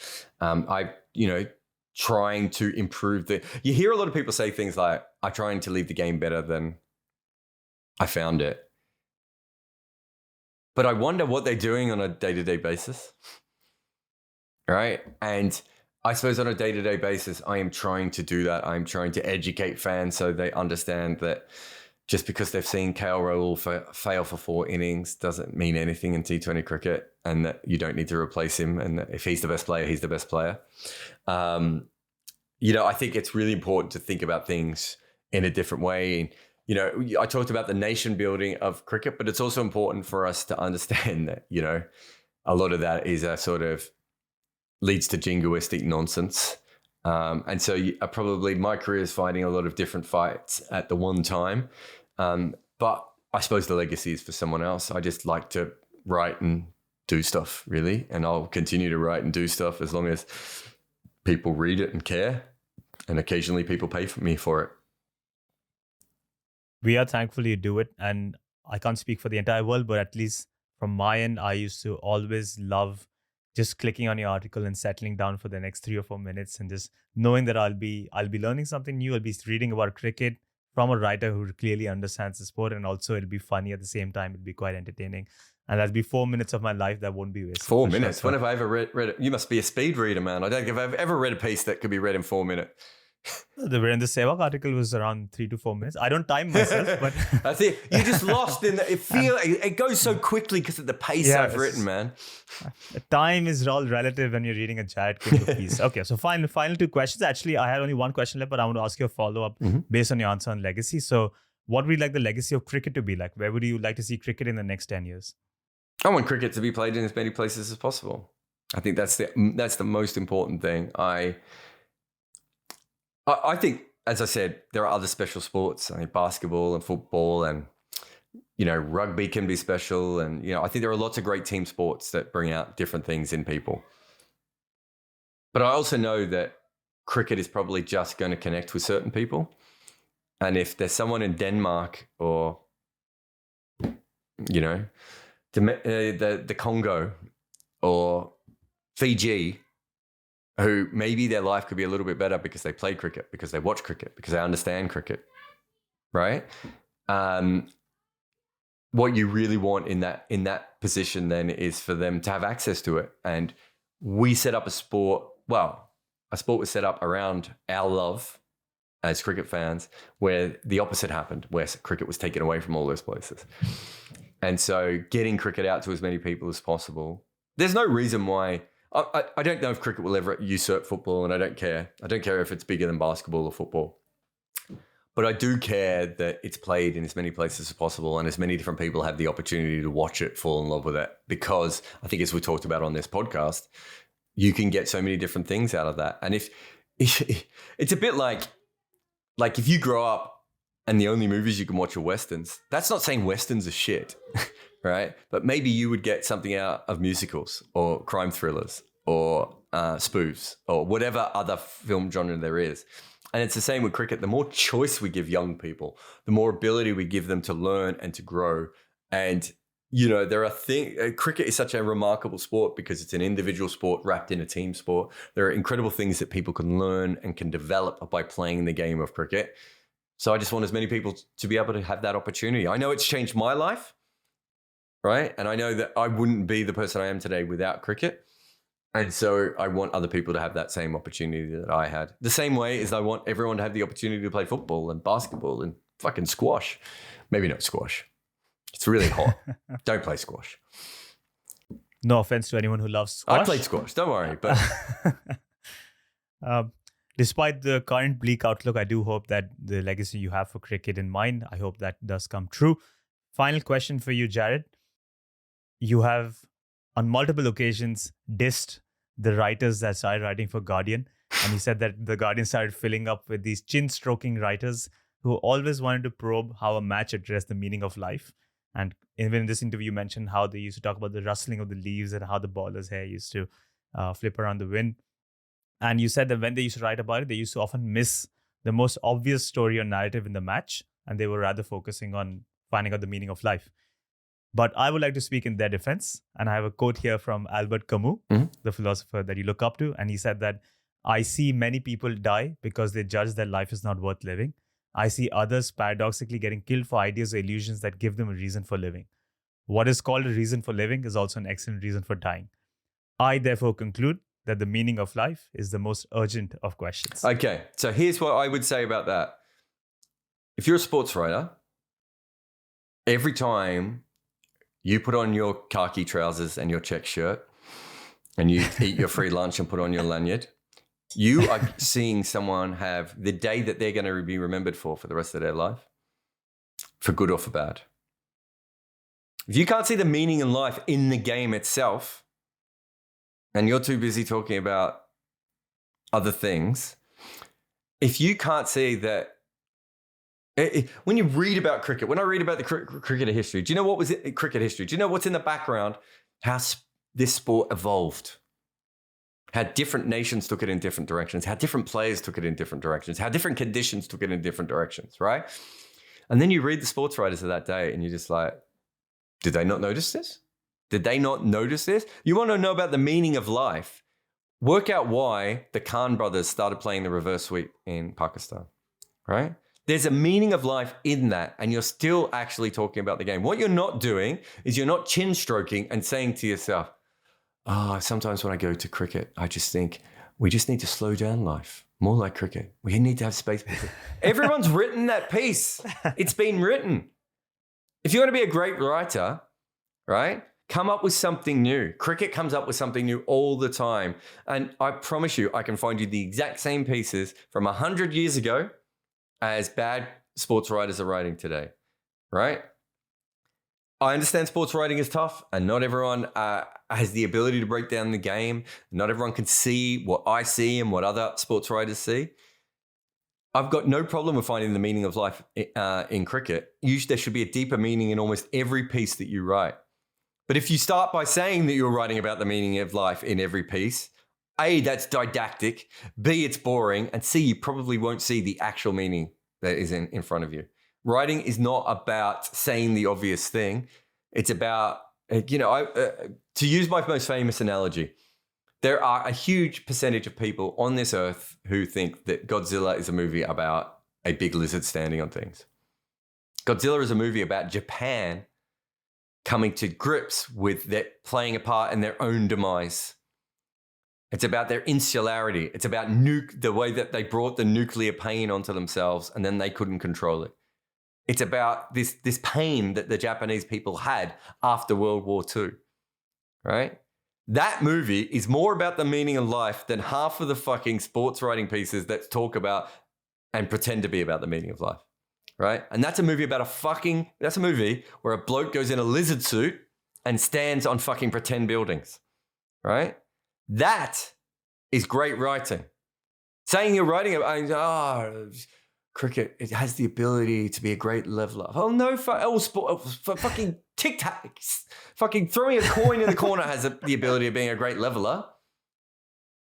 Trying to improve you hear a lot of people say things like, I'm trying to leave the game better than I found it. But I wonder what they're doing on a day-to-day basis. Right? And I suppose on a day-to-day basis, I am trying to do that. I'm trying to educate fans so they understand that just because they've seen KL Rahul fail for 4 innings doesn't mean anything in T20 cricket, and that you don't need to replace him. And that if he's the best player, he's the best player. I think it's really important to think about things in a different way. And, I talked about the nation building of cricket, but it's also important for us to understand that, a lot of that is a sort of leads to jingoistic nonsense. And so probably my career is fighting a lot of different fights at the one time. But I suppose the legacy is for someone else. I just like to write and do stuff, really. And I'll continue to write and do stuff as long as people read it and care. And occasionally people pay for me for it. We are thankful you do it. And I can't speak for the entire world, but at least from my end, I used to always love just clicking on your article and settling down for the next 3 or 4 minutes and just knowing that I'll be learning something new. I'll be reading about cricket from a writer who clearly understands the sport, and also it'll be funny at the same time. It'll be quite entertaining. And that'll be 4 minutes of my life that won't be wasted. 4 minutes? When have I ever read it? You must be a speed reader, man. I don't think I've ever read a piece that could be read in 4 minutes. The Virender Sehwag article was around 3 to 4 minutes. I don't time myself, but that's it. You're just lost in the, it goes so quickly because of the pace I've written, man. Time is all relative when you're reading a Jarrod Kimber piece. Okay, so final 2 questions. Actually, I had only 1 question left, but I want to ask you a follow-up based on your answer on legacy. So what would you like the legacy of cricket to be like? Where would you like to see cricket in the next 10 years? I want cricket to be played in as many places as possible. I think that's the most important thing. I think, as I said, there are other special sports. I mean, basketball and football and, rugby can be special. And, I think there are lots of great team sports that bring out different things in people. But I also know that cricket is probably just going to connect with certain people. And if there's someone in Denmark or, the Congo or Fiji, who maybe their life could be a little bit better because they play cricket, because they watch cricket, because they understand cricket, right? What you really want in that position then is for them to have access to it. And we set up a sport was set up around our love as cricket fans, where the opposite happened, where cricket was taken away from all those places. And so getting cricket out to as many people as possible, there's no reason why. I don't know if cricket will ever usurp football, and I don't care. I don't care if it's bigger than basketball or football. But I do care that it's played in as many places as possible and as many different people have the opportunity to watch it, fall in love with it. Because I think, as we talked about on this podcast, you can get so many different things out of that. And if it's a bit like if you grow up and the only movies you can watch are Westerns, that's not saying Westerns are shit. Right? But maybe you would get something out of musicals or crime thrillers or spoofs or whatever other film genre there is. And it's the same with cricket. The more choice we give young people, the more ability we give them to learn and to grow. And, there are cricket is such a remarkable sport because it's an individual sport wrapped in a team sport. There are incredible things that people can learn and can develop by playing the game of cricket. So I just want as many people to be able to have that opportunity. I know it's changed my life. Right? And I know that I wouldn't be the person I am today without cricket. And so I want other people to have that same opportunity that I had. The same way as I want everyone to have the opportunity to play football and basketball and fucking squash. Maybe not squash. It's really hot. Don't play squash. No offense to anyone who loves squash. I played squash, don't worry. But despite the current bleak outlook, I do hope that the legacy you have for cricket in mind, I hope that does come true. Final question for you, Jarrod. You have, on multiple occasions, dissed the writers that started writing for Guardian. And he said that the Guardian started filling up with these chin-stroking writers who always wanted to probe how a match addressed the meaning of life. And even in this interview, you mentioned how they used to talk about the rustling of the leaves and how the baller's hair used to flip around the wind. And you said that when they used to write about it, they used to often miss the most obvious story or narrative in the match. And they were rather focusing on finding out the meaning of life. But I would like to speak in their defense. And I have a quote here from Albert Camus, the philosopher that you look up to. And he said that, I see many people die because they judge that life is not worth living. I see others paradoxically getting killed for ideas or illusions that give them a reason for living. What is called a reason for living is also an excellent reason for dying. I therefore conclude that the meaning of life is the most urgent of questions. Okay, so here's what I would say about that. If you're a sports writer, every time you put on your khaki trousers and your check shirt and you eat your free lunch and put on your lanyard, you are seeing someone have the day that they're going to be remembered for the rest of their life, for good or for bad. If you can't see the meaning in life in the game itself, and you're too busy talking about other things, if you can't see that When you read about cricket, when I read about the cricket history, do you know what was it? Cricket history? Do you know what's in the background? How this sport evolved. How different nations took it in different directions. How different players took it in different directions. How different conditions took it in different directions, right? And then you read the sports writers of that day and you're just like, did they not notice this? Did they not notice this? You want to know about the meaning of life? Work out why the Khan brothers started playing the reverse sweep in Pakistan, right? There's a meaning of life in that, and you're still actually talking about the game. What you're not doing is you're not chin stroking and saying to yourself, sometimes when I go to cricket, I just think we just need to slow down life, more like cricket. We need to have space. Everyone's written that piece. It's been written. If you want to be a great writer, right, come up with something new. Cricket comes up with something new all the time. And I promise you, I can find you the exact same pieces from 100 years ago as bad sports writers are writing today, right? I understand sports writing is tough and not everyone has the ability to break down the game. Not everyone can see what I see and what other sports writers see. I've got no problem with finding the meaning of life in cricket. Usually there should be a deeper meaning in almost every piece that you write. But if you start by saying that you're writing about the meaning of life in every piece, A, that's didactic, B, it's boring, and C, you probably won't see the actual meaning that is in front of you. Writing is not about saying the obvious thing. It's about, to use my most famous analogy, there are a huge percentage of people on this earth who think that Godzilla is a movie about a big lizard standing on things. Godzilla is a movie about Japan coming to grips with that, playing a part in their own demise. It's about their insularity. It's about the way that they brought the nuclear pain onto themselves and then they couldn't control it. It's about this pain that the Japanese people had after World War II, right? That movie is more about the meaning of life than half of the fucking sports writing pieces that talk about and pretend to be about the meaning of life, right? And that's a movie about that's a movie where a bloke goes in a lizard suit and stands on fucking pretend buildings, right? That is great writing. Saying you're writing about, cricket, it has the ability to be a great leveler. Oh no, fucking tic-tac. Fucking throwing a coin in the corner has the ability of being a great leveler.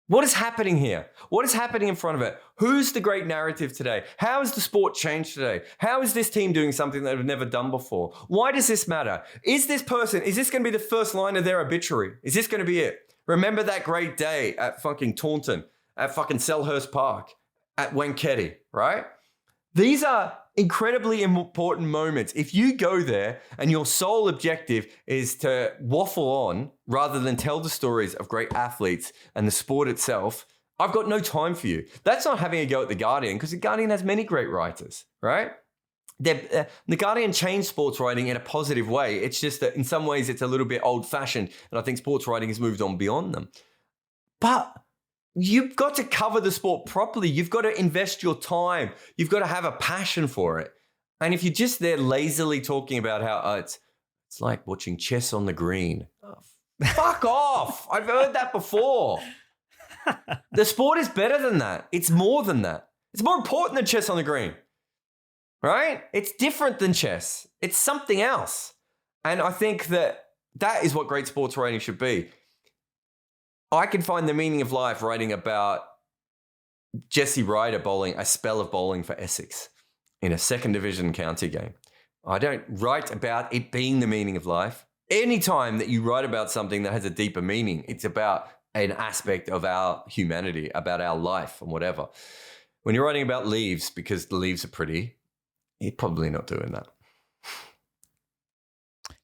What is happening here? What is happening in front of it? Who's the great narrative today? How has the sport changed today? How is this team doing something that they've never done before? Why does this matter? Is this going to be the first line of their obituary? Is this going to be it? Remember that great day at fucking Taunton, at fucking Selhurst Park, at Wankhede, right? These are incredibly important moments. If you go there and your sole objective is to waffle on rather than tell the stories of great athletes and the sport itself, I've got no time for you. That's not having a go at The Guardian, because The Guardian has many great writers, right? The Guardian changed sports writing in a positive way. It's just that in some ways it's a little bit old-fashioned, and I think sports writing has moved on beyond them. But you've got to cover the sport properly. You've got to invest your time. You've got to have a passion for it. And if you're just there lazily talking about how it's like watching chess on the green. Oh, fuck off. I've heard that before. The sport is better than that. It's more than that. It's more important than chess on the green, right? It's different than chess. It's something else. And I think that is what great sports writing should be. I can find the meaning of life writing about Jesse Ryder bowling a spell of bowling for Essex in a second division county game. I don't write about it being the meaning of life. Anytime that you write about something that has a deeper meaning, it's about an aspect of our humanity, about our life and whatever. When you're writing about leaves because the leaves are pretty, you're probably not doing that.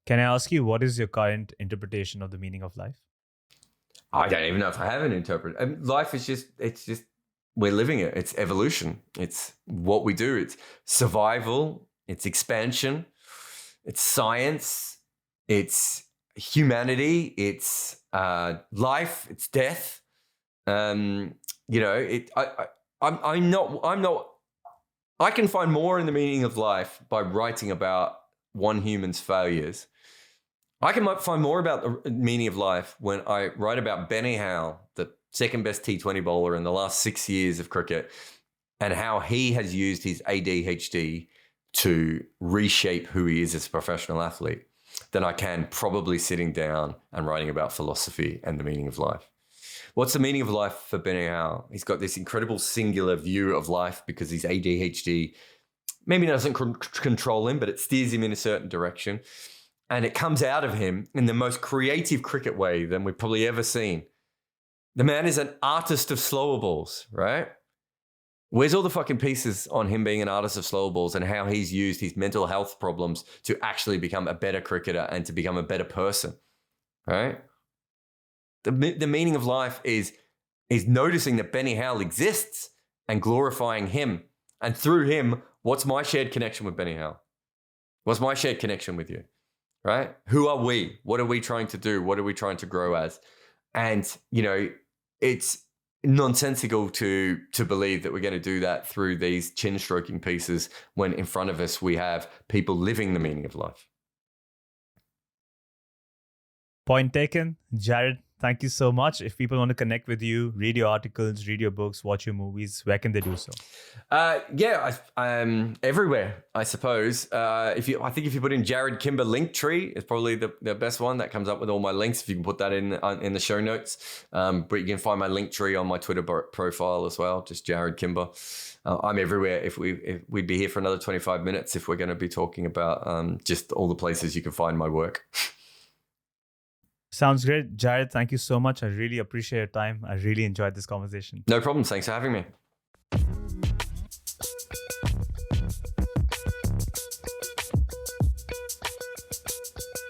Can I ask you, what is your current interpretation of the meaning of life? I don't even know if I have an interpretation. Life is it's just, we're living it. It's evolution. It's what we do. It's survival. It's expansion. It's science. It's humanity. It's life. It's death. I'm not, I can find more in the meaning of life by writing about one human's failures. I can find more about the meaning of life when I write about Benny Howe, the second best T20 bowler in the last 6 years of cricket, and how he has used his ADHD to reshape who he is as a professional athlete than I can probably sitting down and writing about philosophy and the meaning of life. What's the meaning of life for Benny Howe? He's got this incredible singular view of life because his ADHD maybe doesn't control him, but it steers him in a certain direction. And it comes out of him in the most creative cricket way than we've probably ever seen. The man is an artist of slower balls, right? Where's all the fucking pieces on him being an artist of slower balls and how he's used his mental health problems to actually become a better cricketer and to become a better person, right? The meaning of life is noticing that Benny Howe exists and glorifying him. And through him, what's my shared connection with Benny Howe? What's my shared connection with you, right? Who are we? What are we trying to do? What are we trying to grow as? And, you know, it's nonsensical to believe that we're going to do that through these chin stroking pieces when in front of us we have people living the meaning of life. Point taken. Jarrod, thank you so much. If people want to connect with you, read your articles, read your books, watch your movies, where can they do so? Everywhere, I suppose. I think if you put in Jarrod Kimber Linktree, it's probably the best one that comes up with all my links. If you can put that in the show notes, but you can find my Linktree on my Twitter profile as well. Just Jarrod Kimber. I'm everywhere. If we'd be here for another 25 minutes, if we're going to be talking about just all the places you can find my work. Sounds great. Jarrod, thank you so much. I really appreciate your time. I really enjoyed this conversation. No problem. Thanks for having me.